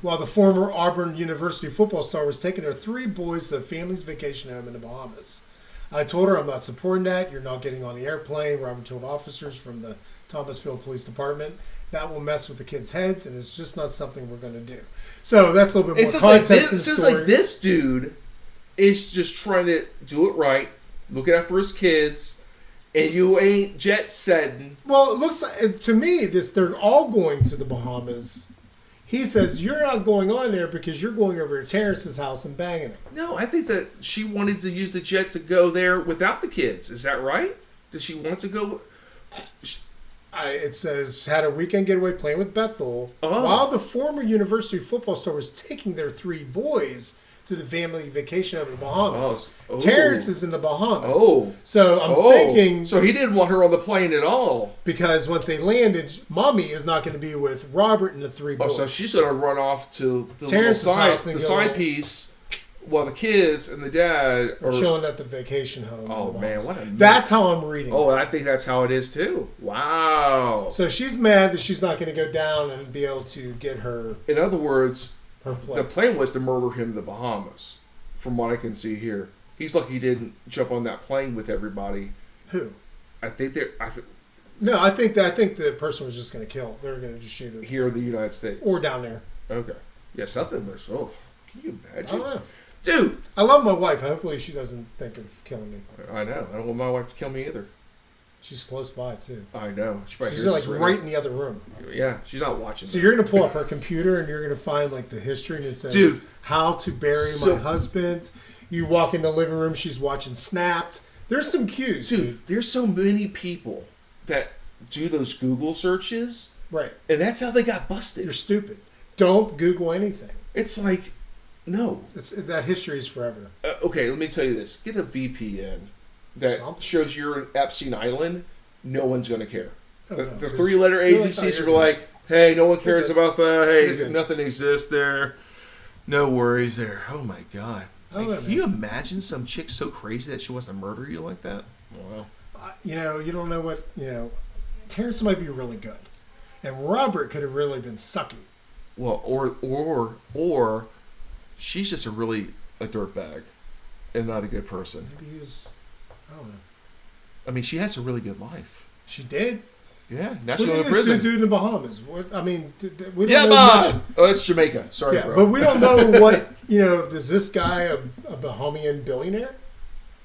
Speaker 2: While the former Auburn University football star was taking her 3 boys to the family's vacation home in the Bahamas. I told her I'm not supporting that. You're not getting on the airplane. Robert told officers from the Thomasville Police Department that will mess with the kids' heads, and it's just not something we're going to do. So that's a little bit more context in the story.
Speaker 1: It seems like this dude is just trying to do it right, looking out for his kids, and you ain't jet setting.
Speaker 2: Well, it looks like, to me, they're all going to the Bahamas. He says, you're not going on there because you're going over to Terrence's house and banging him.
Speaker 1: No, I think that she wanted to use the jet to go there without the kids. Is that right? Does she want to go?
Speaker 2: It says, had a weekend getaway playing with Bethel while the former university football star was taking their 3 boys to the family vacation over the Bahamas. Terrence is in the Bahamas. So I'm thinking...
Speaker 1: So he didn't want her on the plane at all.
Speaker 2: Because once they landed, Mommy is not going to be with Robert and the 3 boys.
Speaker 1: So she's going to run off to the side piece while the kids and the dad are
Speaker 2: chilling at the vacation home.
Speaker 1: Oh, man.
Speaker 2: That's how I'm reading it.
Speaker 1: I think that's how it is, too. Wow.
Speaker 2: So she's mad that she's not going to go down and be able to get her...
Speaker 1: In other words...
Speaker 2: The
Speaker 1: plan was to murder him in the Bahamas, from what I can see here. He's lucky he didn't jump on that plane with everybody.
Speaker 2: Who?
Speaker 1: I think they're...
Speaker 2: No, I think the person was just going to kill. They were going to just shoot her.
Speaker 1: Here in the United States.
Speaker 2: Or down there.
Speaker 1: Okay. Yeah, something was... Oh, can you imagine?
Speaker 2: I don't know.
Speaker 1: Dude!
Speaker 2: I love my wife. Hopefully she doesn't think of killing me.
Speaker 1: I know. I don't want my wife to kill me either.
Speaker 2: She's close by, too.
Speaker 1: I know.
Speaker 2: She's like right in the other room.
Speaker 1: Yeah, she's not watching.
Speaker 2: So you're going to pull up her computer and you're going to find like the history and it says, how to bury my husband. You walk in the living room, she's watching Snapped. There's some cues.
Speaker 1: Dude, there's so many people that do those Google searches.
Speaker 2: Right.
Speaker 1: And that's how they got busted.
Speaker 2: You're stupid. Don't Google anything.
Speaker 1: It's like, no.
Speaker 2: That history is forever.
Speaker 1: Okay, let me tell you this. Get a VPN. That shows you're in Epstein Island, no one's going to care. The 3-letter agencies are like, hey, no one cares about that. Hey, nothing exists there. No worries there. Oh, my God. Can you imagine some chick so crazy that she wants to murder you like that? Wow.
Speaker 2: You don't know what, Terrence might be really good. And Robert could have really been sucky.
Speaker 1: Well, or she's just a dirtbag and not a good person.
Speaker 2: Maybe he was... I don't know.
Speaker 1: I mean, she has a really good life.
Speaker 2: She did.
Speaker 1: Yeah,
Speaker 2: Look
Speaker 1: national
Speaker 2: at
Speaker 1: in
Speaker 2: this
Speaker 1: prison.
Speaker 2: dude in the Bahamas. What I mean, we don't
Speaker 1: Yeah,
Speaker 2: know
Speaker 1: man.
Speaker 2: much.
Speaker 1: Oh, that's Jamaica. Sorry,
Speaker 2: Yeah,
Speaker 1: bro.
Speaker 2: but we don't know what Is this guy a Bahamian billionaire,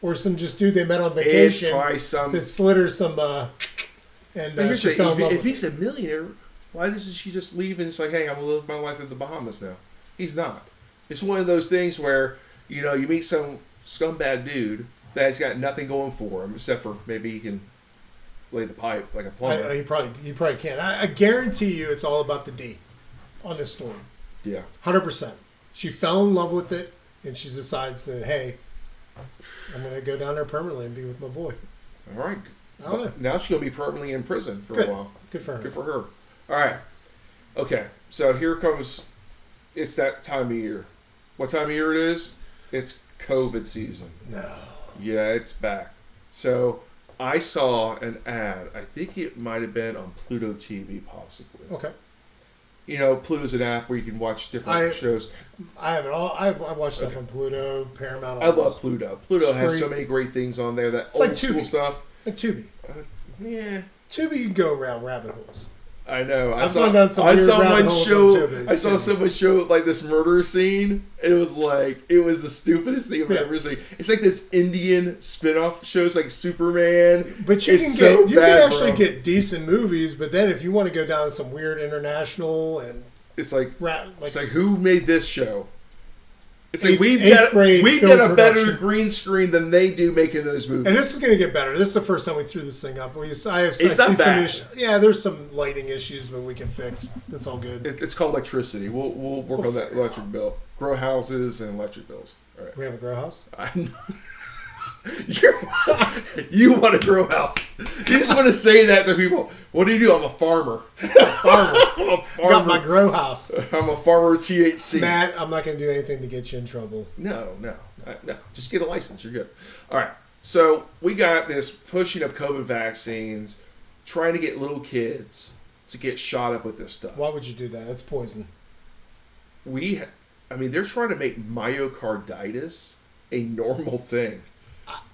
Speaker 2: or some just dude they met on vacation
Speaker 1: probably some.
Speaker 2: that slid her some and
Speaker 1: But here's
Speaker 2: she
Speaker 1: the
Speaker 2: fell in
Speaker 1: thing,
Speaker 2: love
Speaker 1: if
Speaker 2: with
Speaker 1: he's a millionaire, why doesn't she just leave and it's like, hey, I'm gonna live my life in the Bahamas now? He's not. It's one of those things where you meet some scumbag dude that's got nothing going for him except for maybe he can lay the pipe like a plumber.
Speaker 2: He probably can. I guarantee you, it's all about the D on this story.
Speaker 1: Yeah,
Speaker 2: 100%. She fell in love with it, and she decides that, hey, I'm going to go down there permanently and be with my boy.
Speaker 1: all right.
Speaker 2: I don't know.
Speaker 1: Now she's gonna be permanently in prison for
Speaker 2: Good.
Speaker 1: a while.
Speaker 2: Good for her.
Speaker 1: Good for her. All right. Okay. So here comes. It's that time of year. What time of year it is? It's COVID season.
Speaker 2: No.
Speaker 1: Yeah, it's back. So I saw an ad. I think it might have been on Pluto TV, possibly.
Speaker 2: Okay.
Speaker 1: Pluto's an app where you can watch different shows.
Speaker 2: I have it all. I watched stuff on Pluto, Paramount.
Speaker 1: I love Pluto. Pluto
Speaker 2: It's
Speaker 1: has
Speaker 2: free.
Speaker 1: so many great things on there. That
Speaker 2: It's
Speaker 1: old
Speaker 2: like
Speaker 1: school
Speaker 2: Tubi.
Speaker 1: stuff.
Speaker 2: Like Tubi.
Speaker 1: Yeah.
Speaker 2: Tubi, you can go around rabbit holes.
Speaker 1: I know.
Speaker 2: I've gone down some weird rabbit holes on Tubi.
Speaker 1: I saw someone show like this murder scene. It was the stupidest thing I've ever seen. It's like this Indian spin-off shows like Superman.
Speaker 2: But you
Speaker 1: It's
Speaker 2: can
Speaker 1: so bad,
Speaker 2: actually
Speaker 1: bro.
Speaker 2: get decent movies. But then if you want to go down some weird international and
Speaker 1: It's like
Speaker 2: like
Speaker 1: who made this show? It's like we've
Speaker 2: eighth
Speaker 1: got
Speaker 2: grade
Speaker 1: a
Speaker 2: film
Speaker 1: better
Speaker 2: production.
Speaker 1: green screen than they do making those movies.
Speaker 2: And this is going to get better. This is the first time we threw this thing up. I see
Speaker 1: not
Speaker 2: some
Speaker 1: bad.
Speaker 2: issues. Yeah, there's some lighting issues, but we can fix. That's all good.
Speaker 1: It's called electricity. We'll work on that electric bill. Grow houses and electric bills. All right.
Speaker 2: We have a grow house.
Speaker 1: You want to grow house. You just want to say that to people. What do? I'm a farmer.
Speaker 2: Farmer.
Speaker 1: I'm a farmer.
Speaker 2: Got my grow house.
Speaker 1: I'm a farmer THC.
Speaker 2: Matt, I'm not going to do anything to get you in trouble.
Speaker 1: No. Just get a license. You're good. All right. So we got this pushing of COVID vaccines, trying to get little kids to get shot up with this stuff.
Speaker 2: Why would you do that? It's poison.
Speaker 1: They're trying to make myocarditis a normal thing.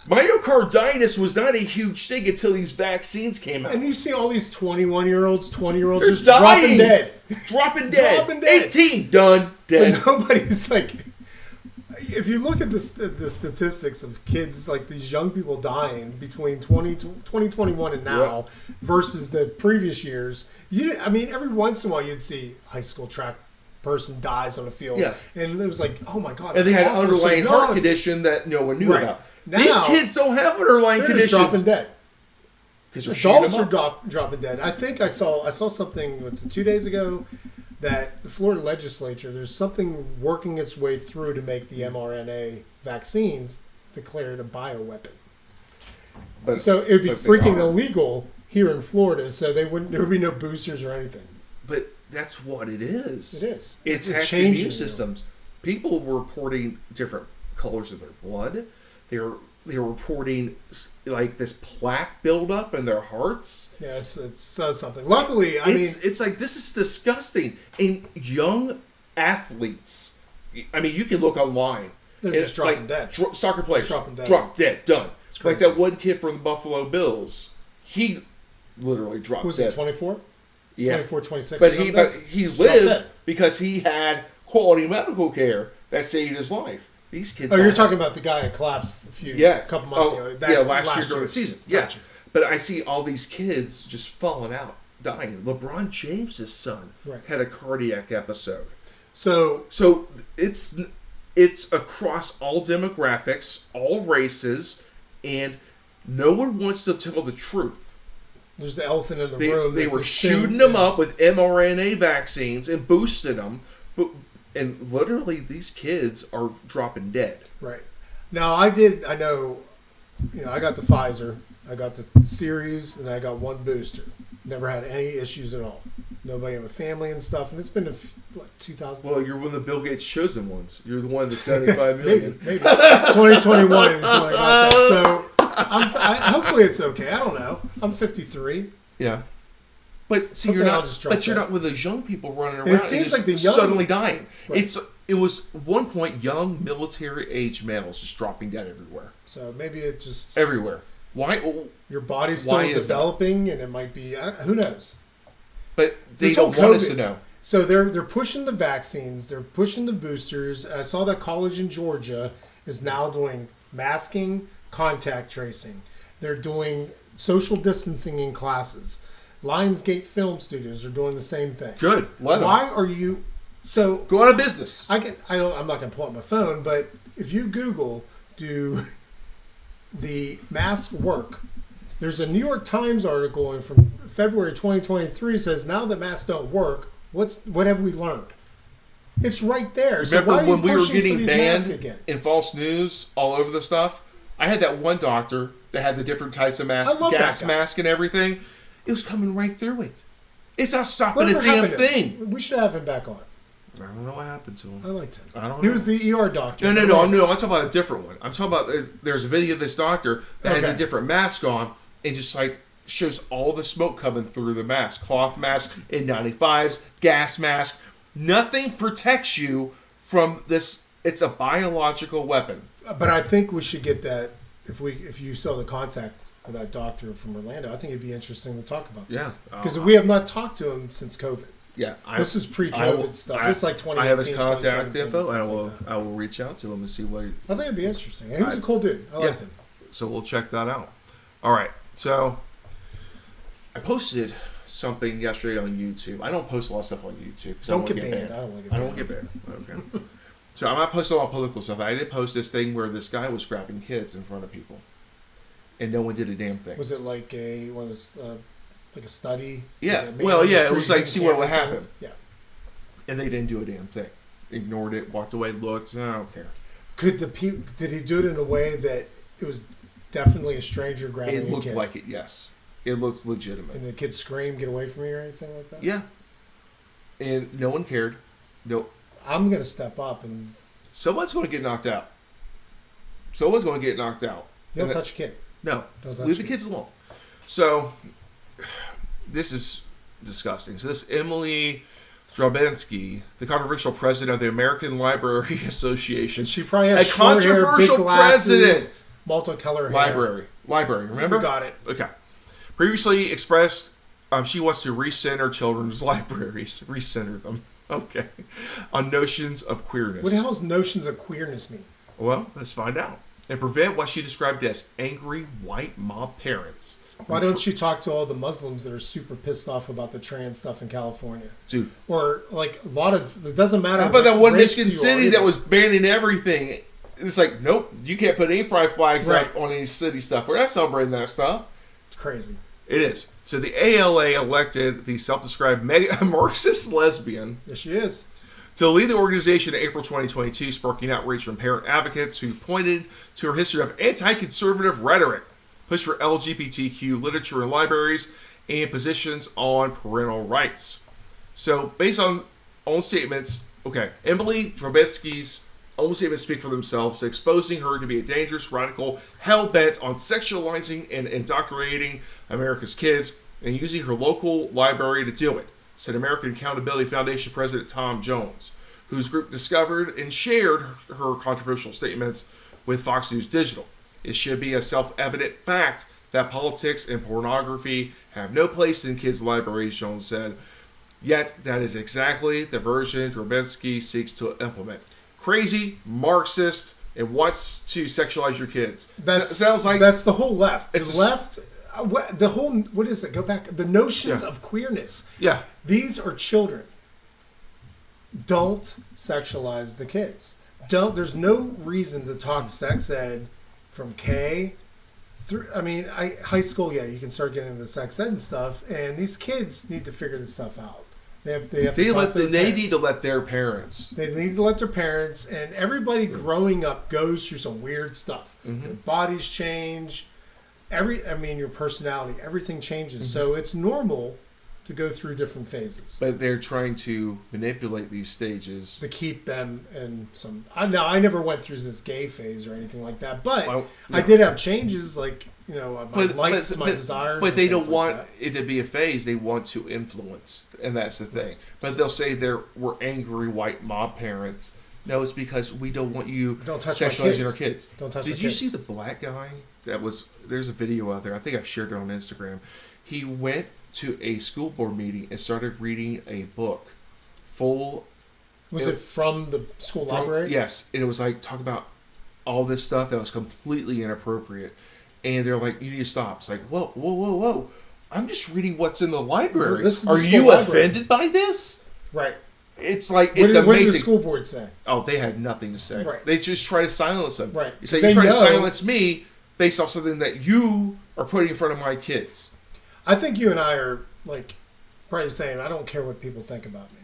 Speaker 1: Myocarditis was not a huge thing until these vaccines came out.
Speaker 2: And you see all these 21-year-olds, 20-years
Speaker 1: They're
Speaker 2: just
Speaker 1: dying.
Speaker 2: dropping dead.
Speaker 1: Dropping dead. 18, done, dead.
Speaker 2: But nobody's like... If you look at the statistics of kids, like these young people dying between 2021 and now versus the previous years, every once in a while you'd see high school track person dies on the field.
Speaker 1: Yeah.
Speaker 2: And it was like, oh my God.
Speaker 1: And they had an
Speaker 2: awful,
Speaker 1: underlying
Speaker 2: so
Speaker 1: heart
Speaker 2: young.
Speaker 1: condition that no one knew
Speaker 2: Right.
Speaker 1: about.
Speaker 2: Now,
Speaker 1: These kids don't have underlying
Speaker 2: They're
Speaker 1: conditions.
Speaker 2: just dropping dead.
Speaker 1: Because
Speaker 2: Adults are dropping dead. I think I saw something 2 days ago that the Florida legislature, there's something working its way through to make the mRNA vaccines declared a bioweapon. So it would be freaking illegal here in Florida. So there would be no boosters or anything.
Speaker 1: But that's what it is.
Speaker 2: It is.
Speaker 1: It attacks the immune systems. People were reporting different colors of their blood. They were reporting like this plaque buildup in their hearts.
Speaker 2: Yes, it says something. Luckily,
Speaker 1: it's like this is disgusting. In young athletes, you can look online.
Speaker 2: They're just dropping dead.
Speaker 1: Soccer players
Speaker 2: dropping dead.
Speaker 1: Drop dead, done.
Speaker 2: It's
Speaker 1: Like
Speaker 2: crazy.
Speaker 1: that one kid from the Buffalo Bills, he literally dropped
Speaker 2: was
Speaker 1: dead.
Speaker 2: it 24?
Speaker 1: Yeah,
Speaker 2: 24, 26.
Speaker 1: But he lived because he had quality medical care that saved his life. These kids.
Speaker 2: Oh, you're talking about the guy that collapsed a couple months ago.
Speaker 1: Last year during the season. Yeah,
Speaker 2: Gotcha.
Speaker 1: but I see all these kids just falling out, dying. LeBron James's son had a cardiac episode.
Speaker 2: So
Speaker 1: it's across all demographics, all races, and no one wants to tell the truth.
Speaker 2: There's the elephant in the room.
Speaker 1: They were shooting them up with mRNA vaccines and boosting them, and literally these kids are dropping dead.
Speaker 2: Right. Now I know, I got the Pfizer, I got the series, and I got one booster. Never had any issues at all. Nobody in my family and stuff, and it's been 2000.
Speaker 1: Well, you're one of the Bill Gates chosen ones. You're the one of the 75 million.
Speaker 2: maybe 2021 is when I got that. So hopefully it's okay. I don't know. I'm 53.
Speaker 1: Yeah. But see, you're not with those young people running around.
Speaker 2: And it seems like the young
Speaker 1: suddenly dying.
Speaker 2: Right.
Speaker 1: It was at one point young military age males just dropping dead everywhere.
Speaker 2: So maybe it just
Speaker 1: everywhere. Why?
Speaker 2: Your body's
Speaker 1: Why
Speaker 2: still
Speaker 1: is that?
Speaker 2: developing, and it might be who knows.
Speaker 1: But they
Speaker 2: This
Speaker 1: don't
Speaker 2: whole
Speaker 1: want us
Speaker 2: COVID
Speaker 1: to know.
Speaker 2: So they're pushing the vaccines, they're pushing the boosters. I saw that college in Georgia is now doing masking, contact tracing. They're doing social distancing in classes. Lionsgate Film Studios are doing the same thing.
Speaker 1: Good. Let them.
Speaker 2: Why are you so
Speaker 1: Go out of business.
Speaker 2: I'm not going to pull up my phone, but if you Google do the mask work, there's a New York Times article from February 2023 says now that masks don't work, what have we learned? It's right there.
Speaker 1: Remember
Speaker 2: so why are you
Speaker 1: when we were
Speaker 2: pushing for
Speaker 1: getting
Speaker 2: these masks
Speaker 1: banned
Speaker 2: again?
Speaker 1: in false news all over the stuff? I had that one doctor that had the different types of masks,
Speaker 2: I love
Speaker 1: gas
Speaker 2: that guy.
Speaker 1: mask and everything. It was coming right through it. It's not stopping
Speaker 2: Whatever
Speaker 1: a damn
Speaker 2: happened to him?
Speaker 1: thing.
Speaker 2: We should have him back on.
Speaker 1: I don't know what happened to him.
Speaker 2: I liked him.
Speaker 1: I don't
Speaker 2: He
Speaker 1: know.
Speaker 2: was the ER doctor.
Speaker 1: No. I'm talking about a different one. I'm talking about there's a video of this doctor that had
Speaker 2: Okay.
Speaker 1: a different mask on and just like shows all the smoke coming through the mask. Cloth mask, N95s, gas mask. Nothing protects you from this. It's a biological weapon.
Speaker 2: But I think we should get that if you saw the contact of that doctor from Orlando. I think it'd be interesting to talk about this.
Speaker 1: Yeah.
Speaker 2: Because we have not talked to him since COVID.
Speaker 1: Yeah,
Speaker 2: This is pre-COVID stuff. This is like 2018,
Speaker 1: I have his contact
Speaker 2: 2017,
Speaker 1: info.
Speaker 2: stuff
Speaker 1: I
Speaker 2: like
Speaker 1: will.
Speaker 2: that.
Speaker 1: I will reach out to him and see what.
Speaker 2: I think it'd be interesting. He was a cool dude. I liked him.
Speaker 1: So we'll check that out. All right. So I posted something yesterday on YouTube. I don't post a lot of stuff on YouTube because
Speaker 2: Don't get banned. I don't want to get
Speaker 1: I
Speaker 2: banned.
Speaker 1: don't get banned. Okay. So I'm not posting a lot of political stuff. I did post this thing where this guy was grabbing kids in front of people, and no one did a damn thing.
Speaker 2: Was it like like a study?
Speaker 1: Yeah.
Speaker 2: Like a man
Speaker 1: Well,
Speaker 2: on the
Speaker 1: yeah. It
Speaker 2: street
Speaker 1: was like
Speaker 2: with a
Speaker 1: see what
Speaker 2: camera
Speaker 1: would
Speaker 2: thing?
Speaker 1: happen,
Speaker 2: Yeah.
Speaker 1: and they didn't do a damn thing. Ignored it. Walked away. Looked. I don't care.
Speaker 2: Did he do it in a way that it was definitely a stranger grabbing
Speaker 1: It
Speaker 2: a
Speaker 1: looked
Speaker 2: kid?
Speaker 1: like it. Yes. It looked legitimate.
Speaker 2: And the kid scream, "Get away from me!" or anything like that?
Speaker 1: Yeah. And no one cared. No.
Speaker 2: I'm gonna step up and
Speaker 1: Someone's going to get knocked out. Someone's going to get knocked out.
Speaker 2: don't
Speaker 1: And
Speaker 2: touch a kid.
Speaker 1: No.
Speaker 2: Don't touch
Speaker 1: Leave the
Speaker 2: kids.
Speaker 1: kids alone. So, this is disgusting. So, this Emily Drabensky, the controversial president of the American Library Association.
Speaker 2: She probably has
Speaker 1: A
Speaker 2: short hair,
Speaker 1: controversial
Speaker 2: big glasses,
Speaker 1: president.
Speaker 2: multicolored hair.
Speaker 1: Library, remember?
Speaker 2: You got it.
Speaker 1: Okay. Previously expressed she wants to recenter children's libraries. Recenter them. Okay. On notions of queerness.
Speaker 2: What the hell does notions of queerness mean?
Speaker 1: Well, let's find out. And prevent what she described as angry white mob parents.
Speaker 2: Why don't you talk to all the Muslims that are super pissed off about the trans stuff in California?
Speaker 1: Dude.
Speaker 2: Or like a lot of it doesn't matter.
Speaker 1: How about that
Speaker 2: what
Speaker 1: one
Speaker 2: race
Speaker 1: Michigan
Speaker 2: you
Speaker 1: city
Speaker 2: are
Speaker 1: that
Speaker 2: either.
Speaker 1: was banning everything? It's like, nope, you can't put any pride flags
Speaker 2: Right.
Speaker 1: up on any city stuff. We're not celebrating that stuff.
Speaker 2: It's crazy.
Speaker 1: It is. So the ALA elected the self-described Marxist lesbian
Speaker 2: Yes, she is.
Speaker 1: to lead the organization in April 2022, sparking outrage from parent advocates who pointed to her history of anti-conservative rhetoric, push for LGBTQ literature in libraries, and positions on parental rights. So, based on own statements, Emily Drabensky's own statements speak for themselves, exposing her to be a dangerous radical hell-bent on sexualizing and indoctrinating America's kids, and using her local library to do it, said American Accountability Foundation President Tom Jones, whose group discovered and shared her controversial statements with Fox News Digital. It should be a self-evident fact that politics and pornography have no place in kids' libraries, Jones said. Yet, that is exactly the version Drabensky seeks to implement. Crazy, Marxist, and wants to sexualize your kids. Sounds like
Speaker 2: that's the whole left.
Speaker 1: It's
Speaker 2: The left. What is it? Go back. The notions
Speaker 1: Yeah.
Speaker 2: of queerness.
Speaker 1: Yeah.
Speaker 2: These are children. Don't sexualize the kids. There's no reason to talk sex ed from K through. I mean, high school. Yeah, you can start getting into sex ed and stuff. And these kids need to figure this stuff out. They
Speaker 1: need to let their parents.
Speaker 2: They need to let their parents, and everybody growing up goes through some weird stuff.
Speaker 1: Mm-hmm.
Speaker 2: Your bodies change. Your personality, everything changes.
Speaker 1: Mm-hmm.
Speaker 2: So it's normal to go through different phases.
Speaker 1: But they're trying to manipulate these stages
Speaker 2: To keep them in some. I never went through this gay phase or anything like that, but
Speaker 1: Well,
Speaker 2: I did have changes, like my likes, my desires.
Speaker 1: But
Speaker 2: and
Speaker 1: they
Speaker 2: things
Speaker 1: don't
Speaker 2: like
Speaker 1: want
Speaker 2: that.
Speaker 1: it to be a phase. They want to influence, and that's the thing. But they'll say we're angry white mob parents. No, it's because we don't want you
Speaker 2: Don't touch my
Speaker 1: sexualizing
Speaker 2: kids.
Speaker 1: our kids.
Speaker 2: Don't touch
Speaker 1: Did
Speaker 2: our
Speaker 1: you
Speaker 2: kids.
Speaker 1: see the black guy there's a video out there. I think I've shared it on Instagram. He went to a school board meeting and started reading a book full.
Speaker 2: Was it from the school library?
Speaker 1: Yes. And it was like, talk about all this stuff that was completely inappropriate. And they're like, you need to stop. It's like, whoa. I'm just reading what's in the library. Are you offended by this?
Speaker 2: Right.
Speaker 1: It's like, it's amazing.
Speaker 2: What did the school board say?
Speaker 1: Oh, they had nothing to say.
Speaker 2: Right.
Speaker 1: They just try to silence them.
Speaker 2: Right.
Speaker 1: You say, you try to silence me based off something that you are putting in front of my kids.
Speaker 2: I think you and I are, like, probably the same. I don't care what people think about me.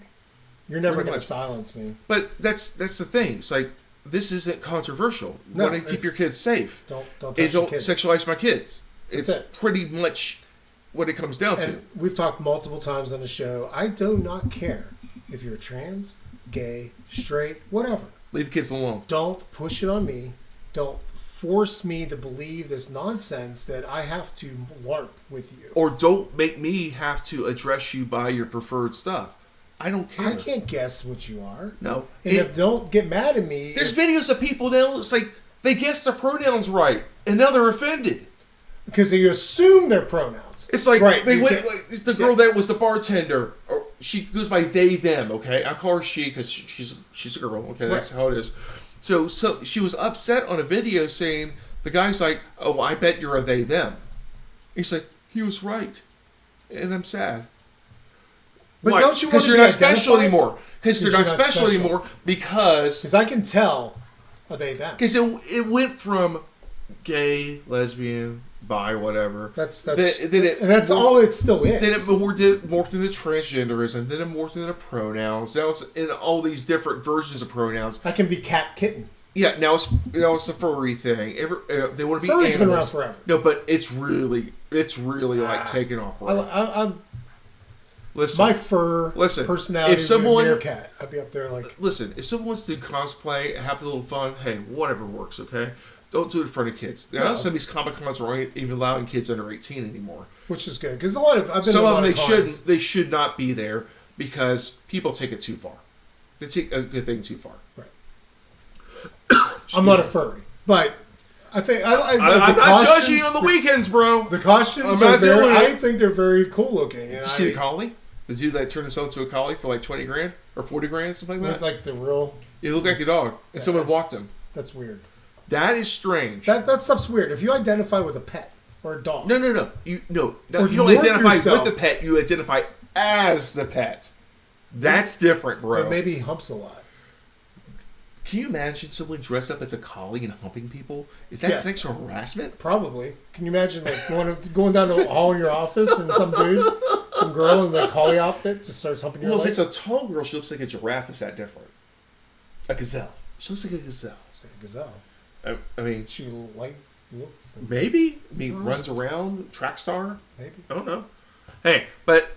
Speaker 2: You're never going to silence me.
Speaker 1: But that's the thing. It's like, this isn't controversial. You want to keep your kids safe.
Speaker 2: Don't touch your kids.
Speaker 1: Sexualize my kids. It's
Speaker 2: it.
Speaker 1: pretty much what it comes down to.
Speaker 2: We've talked multiple times on the show. I do not care if you're trans, gay, straight, whatever.
Speaker 1: Leave the kids alone.
Speaker 2: Don't push it on me. Don't force me to believe this nonsense that I have to LARP with you.
Speaker 1: Or don't make me have to address you by your preferred stuff. I don't care.
Speaker 2: I can't guess what you are.
Speaker 1: No.
Speaker 2: And don't get mad at me.
Speaker 1: There's videos of people now, it's like, they guessed their pronouns right, and now they're offended.
Speaker 2: Because they assume their pronouns.
Speaker 1: It's like, they went, like, the girl that was the bartender, or she goes by they, them, okay? I call her she because she's a girl, okay? That's how it is. So she was upset on a video saying, the guy's like, oh, I bet you're a they, them. He's like, he was right. And I'm sad.
Speaker 2: But
Speaker 1: why?
Speaker 2: Don't you want to
Speaker 1: you're not special anymore. Because they're not special anymore because
Speaker 2: I can tell a they, them.
Speaker 1: Because it went from gay, lesbian, bi, whatever.
Speaker 2: And that's all it still is.
Speaker 1: Then it morphed into transgenderism. Then it morphed into pronouns. Now it's in all these different versions of pronouns.
Speaker 2: I can be cat, kitten.
Speaker 1: Yeah, now it's a furry thing. They want to be
Speaker 2: furry's
Speaker 1: animals.
Speaker 2: Been around forever.
Speaker 1: No, but it's really like taking off. Right?
Speaker 2: My fur personality
Speaker 1: if someone,
Speaker 2: is a meerkat. I'd be up there like...
Speaker 1: Listen, if someone wants to do cosplay, have a little fun, hey, whatever works, okay? Don't do it in front of kids. Now, some of these Comic-Cons aren't even allowing kids under 18 anymore.
Speaker 2: Which is good, because I've been
Speaker 1: some
Speaker 2: to a
Speaker 1: of
Speaker 2: lot
Speaker 1: them,
Speaker 2: of
Speaker 1: they should not be there because people take it too far. They take a good thing too far.
Speaker 2: Right. I'm not a furry, but... I think I'm
Speaker 1: not judging you on the weekends, bro.
Speaker 2: The costumes I think they're very cool looking.
Speaker 1: Did you see the collie? The dude that turned himself into a collie for like 20 grand or 40 grand, something like that.
Speaker 2: With like the real.
Speaker 1: It looked like a dog, and someone walked him.
Speaker 2: That's weird.
Speaker 1: That is strange.
Speaker 2: That stuff's weird. If you identify with a pet or a dog.
Speaker 1: No. You don't identify with the pet. You identify as the pet. That's different, bro.
Speaker 2: But maybe he humps a lot.
Speaker 1: Can you imagine someone dressed up as a collie and humping people? Is that sexual harassment?
Speaker 2: Probably. Can you imagine like going down the hall in your office and some girl in the collie outfit just starts humping your leg?
Speaker 1: Well, if it's a tall girl, she looks like a giraffe. Is that different? A gazelle. She looks like a gazelle.
Speaker 2: It's like a gazelle.
Speaker 1: I mean,
Speaker 2: she
Speaker 1: maybe. I mean, runs around, track star.
Speaker 2: Maybe.
Speaker 1: I don't know. Hey, but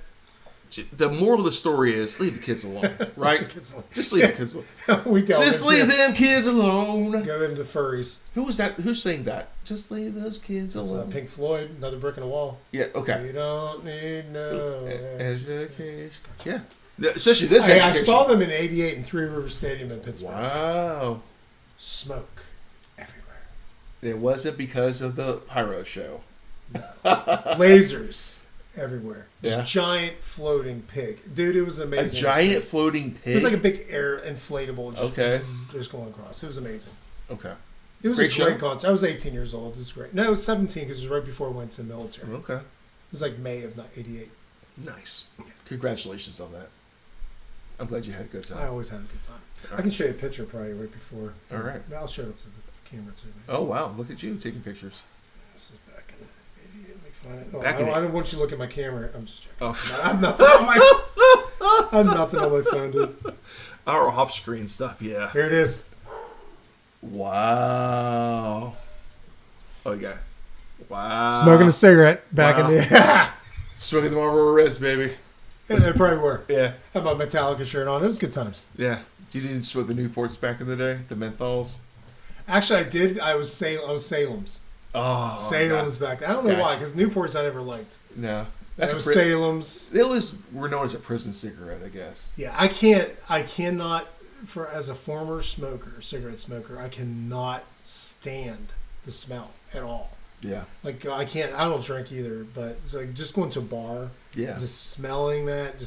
Speaker 1: the moral of the story is leave the kids alone, right? Just leave the kids alone. Just leave them kids alone.
Speaker 2: Go into furries.
Speaker 1: Who was that? Who's saying that? Just leave those kids alone.
Speaker 2: Pink Floyd, Another Brick in the Wall.
Speaker 1: Yeah. Okay.
Speaker 2: You don't need no
Speaker 1: education. Yeah. Especially this.
Speaker 2: I saw them in '88 in Three Rivers Stadium in Pittsburgh.
Speaker 1: Wow.
Speaker 2: Smoke everywhere.
Speaker 1: It wasn't because of the pyro show.
Speaker 2: No. Lasers. Everywhere.
Speaker 1: Yeah.
Speaker 2: Giant floating pig. Dude, it was amazing.
Speaker 1: A giant floating pig?
Speaker 2: It was like a big air inflatable just going across. It was amazing.
Speaker 1: Okay.
Speaker 2: It was a great concert. I was 18 years old. It was great. No, I was 17 because it was right before I went to the military.
Speaker 1: Okay. It
Speaker 2: was like May of '88.
Speaker 1: Nice. Congratulations on that. I'm glad you had a good time.
Speaker 2: I always have a good time. I can show you a picture probably right before.
Speaker 1: All right.
Speaker 2: I'll show it up to the camera too.
Speaker 1: Oh, wow. Look at you taking pictures.
Speaker 2: This is back in '88. Let me find it. I don't want you to look at my camera. I'm just checking.
Speaker 1: Oh.
Speaker 2: I'm nothing on my I'm nothing on my phone, dude.
Speaker 1: Our off-screen stuff, yeah.
Speaker 2: Here it is.
Speaker 1: Wow. Oh, yeah. Wow.
Speaker 2: Smoking a cigarette back in the...
Speaker 1: Smoking the Marlboro Reds, baby.
Speaker 2: Yeah, they probably were.
Speaker 1: Yeah.
Speaker 2: Had my Metallica shirt on. It was good times.
Speaker 1: Yeah. You didn't smoke the Newports back in the day? The menthols?
Speaker 2: Actually, I did. I was Salem's.
Speaker 1: Oh.
Speaker 2: Salem's back then. I don't know why, because Newports I never liked.
Speaker 1: No.
Speaker 2: That's Salem's.
Speaker 1: They always were known as a prison cigarette, I guess.
Speaker 2: Yeah, I cannot, as a former cigarette smoker, I cannot stand the smell at all.
Speaker 1: Yeah.
Speaker 2: Like I don't drink either, but it's like just going to a bar.
Speaker 1: Yeah.
Speaker 2: Just smelling that,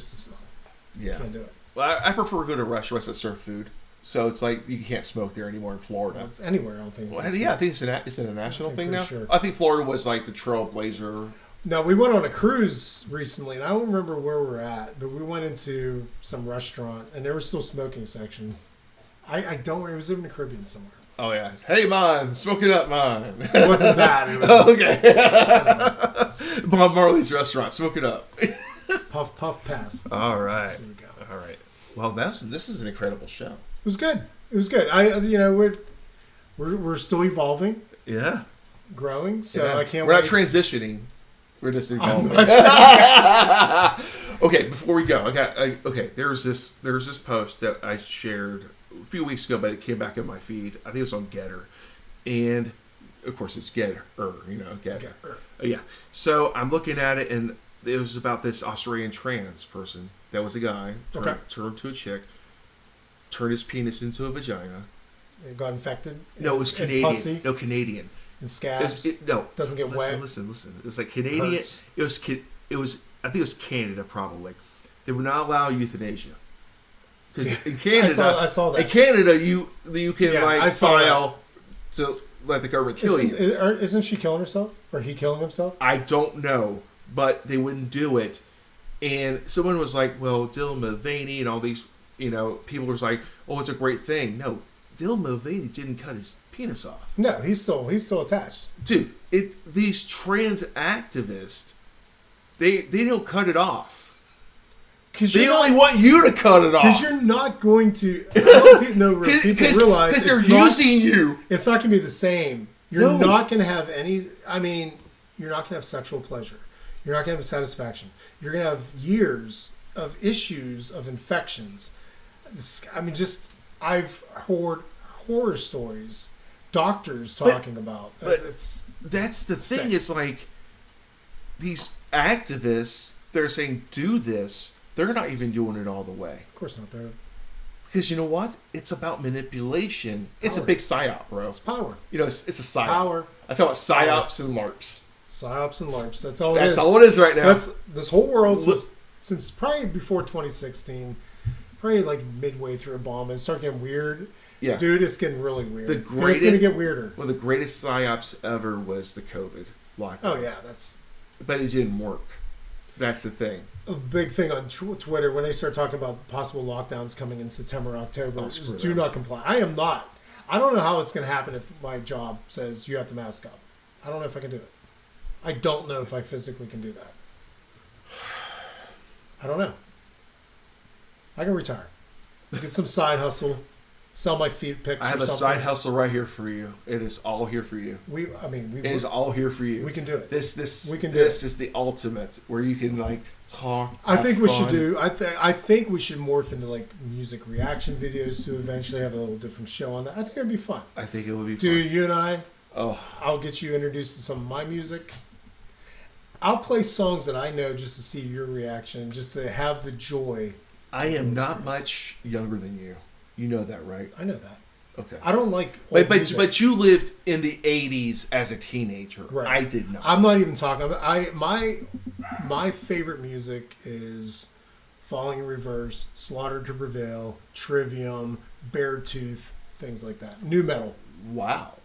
Speaker 1: yeah.
Speaker 2: Can't do it.
Speaker 1: Well, I prefer to go to restaurants that serve food. So it's like you can't smoke there anymore in Florida.
Speaker 2: Well, it's anywhere, I don't think.
Speaker 1: Well, yeah, I think it's a national thing now.
Speaker 2: Sure.
Speaker 1: I think Florida was like the trailblazer.
Speaker 2: No, we went on a cruise recently, and I don't remember where we're at, but we went into some restaurant, and there was still smoking section. I don't remember. It was in the Caribbean somewhere.
Speaker 1: Oh, yeah. Hey, man, smoke it up, man.
Speaker 2: It wasn't that. It was,
Speaker 1: okay. Bob Marley's restaurant, smoke it up.
Speaker 2: Puff, puff, pass.
Speaker 1: All right.
Speaker 2: There we go.
Speaker 1: All right. Well, this is an incredible show.
Speaker 2: It was good. It was good. We're still evolving.
Speaker 1: Yeah.
Speaker 2: Growing. So
Speaker 1: yeah.
Speaker 2: I can't
Speaker 1: We're
Speaker 2: wait.
Speaker 1: not transitioning. We're just evolving. Okay, before we go, there's this post that I shared a few weeks ago, but it came back in my feed. I think it was on Getter. And of course it's Getter, Getter. Yeah. So I'm looking at it, and it was about this Australian trans person that was a guy turned to a chick, turned his penis into a vagina.
Speaker 2: It got infected.
Speaker 1: No, it was Canadian.
Speaker 2: Pussy,
Speaker 1: no, Canadian.
Speaker 2: and scabs. Doesn't get wet.
Speaker 1: Listen. It was like Canadian.
Speaker 2: Hurts.
Speaker 1: It was. I think it was Canada probably. They would not allow euthanasia because in Canada,
Speaker 2: I saw that.
Speaker 1: In Canada, you can file to let the government kill you.
Speaker 2: Isn't she killing herself, or he killing himself?
Speaker 1: I don't know, but they wouldn't do it. And someone was like, "Well, Dylan Mulvaney and all these, people was like, oh, it's a great thing." No, Dylan Mulvaney didn't cut his penis off.
Speaker 2: No, he's still attached.
Speaker 1: Dude, these trans activists, they don't cut it off. They only want you to cut it off.
Speaker 2: Because you're not going to. People realize
Speaker 1: because they're using you.
Speaker 2: It's not going to be the same. You're not going to have any. I mean, you're not going to have sexual pleasure. You're not going to have satisfaction. You're going to have years of issues of infections. I've heard horror stories, doctors talking about.
Speaker 1: That's the thing. Is like these activists. They're saying do this. They're not even doing it all the way.
Speaker 2: Of course not.
Speaker 1: Because you know what? It's about manipulation. It's a big psyop, bro.
Speaker 2: It's power.
Speaker 1: It's a psyop.
Speaker 2: Power.
Speaker 1: I talk about psyops and LARPs.
Speaker 2: Psyops and LARPs. That's all it is.
Speaker 1: That's all it is right now.
Speaker 2: That's this whole world since probably before 2016, probably like midway through Obama, it started getting weird. Yeah. Dude, it's getting really weird. It's going to get weirder.
Speaker 1: Well, the greatest psyops ever was the COVID lockdown.
Speaker 2: Oh, yeah.
Speaker 1: But it didn't work. That's the thing.
Speaker 2: A big thing on Twitter when they start talking about possible lockdowns coming in September, October. Do not comply. I am not. I don't know how it's going to happen if my job says you have to mask up. I don't know if I can do it. I don't know if I physically can do that. I don't know. I can retire. Get some side hustle. Sell my feet pics.
Speaker 1: I have a side hustle right here for you. It is all here for you. It is all here for you.
Speaker 2: We can do it.
Speaker 1: This is the ultimate where you can talk.
Speaker 2: I think we should do. I think we should morph into music reaction videos to eventually have a little different show on that. I think it'd be fun.
Speaker 1: I think it would be fun.
Speaker 2: Dude, you and I.
Speaker 1: Oh.
Speaker 2: I'll get you introduced to some of my music. I'll play songs that I know just to see your reaction, just to have the joy.
Speaker 1: I am not much younger than you. You know that, right?
Speaker 2: I know that.
Speaker 1: Okay.
Speaker 2: I don't like
Speaker 1: old music. But you lived in the 80s as a teenager.
Speaker 2: Right.
Speaker 1: I did not.
Speaker 2: I'm not even talking about my favorite music is Falling in Reverse, Slaughter to Prevail, Trivium, Beartooth, things like that. New metal.
Speaker 1: Wow.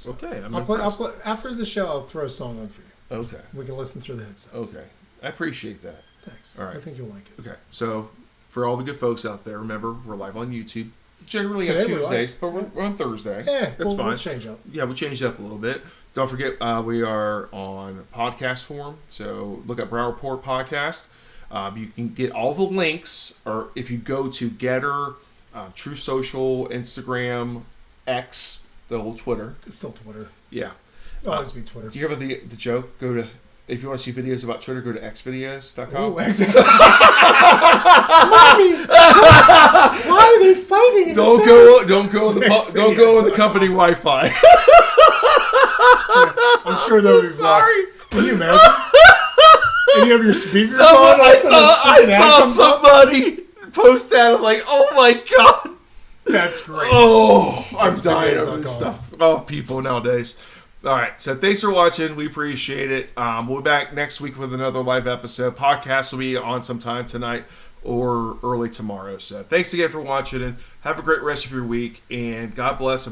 Speaker 1: Okay.
Speaker 2: I'll play after the show. I'll throw a song on for you.
Speaker 1: Okay.
Speaker 2: We can listen through the headsets.
Speaker 1: Okay. I appreciate that.
Speaker 2: Thanks.
Speaker 1: All right.
Speaker 2: I think you'll like it.
Speaker 1: Okay. So for all the good folks out there, remember we're live on YouTube. Generally on Tuesdays, but we're on Thursday.
Speaker 2: Yeah,
Speaker 1: that's fine.
Speaker 2: We'll change up.
Speaker 1: Yeah, we'll change it up a little bit. Don't forget, we are on podcast form. So look at Brow Report Podcast. You can get all the links, or if you go to Getter, True Social, Instagram, X, the old Twitter.
Speaker 2: It's still Twitter.
Speaker 1: Yeah.
Speaker 2: It'll always be Twitter.
Speaker 1: Do you remember the joke? If you want to see videos about Twitter, go to xvideos.com.
Speaker 2: Oh, Mommy, why are they fighting?
Speaker 1: Don't go on the company Wi-Fi.
Speaker 2: Yeah, I'm sure they'll be
Speaker 1: sorry.
Speaker 2: Blocked. Can you imagine? And you have your speakers on.
Speaker 1: I saw somebody post that. I'm like, oh my god,
Speaker 2: that's great.
Speaker 1: Oh, I'm dying over this stuff. Oh, people nowadays. All right, so thanks for watching. We appreciate it. We'll be back next week with another live episode. Podcast will be on sometime tonight or early tomorrow. So thanks again for watching, and have a great rest of your week, and God bless America.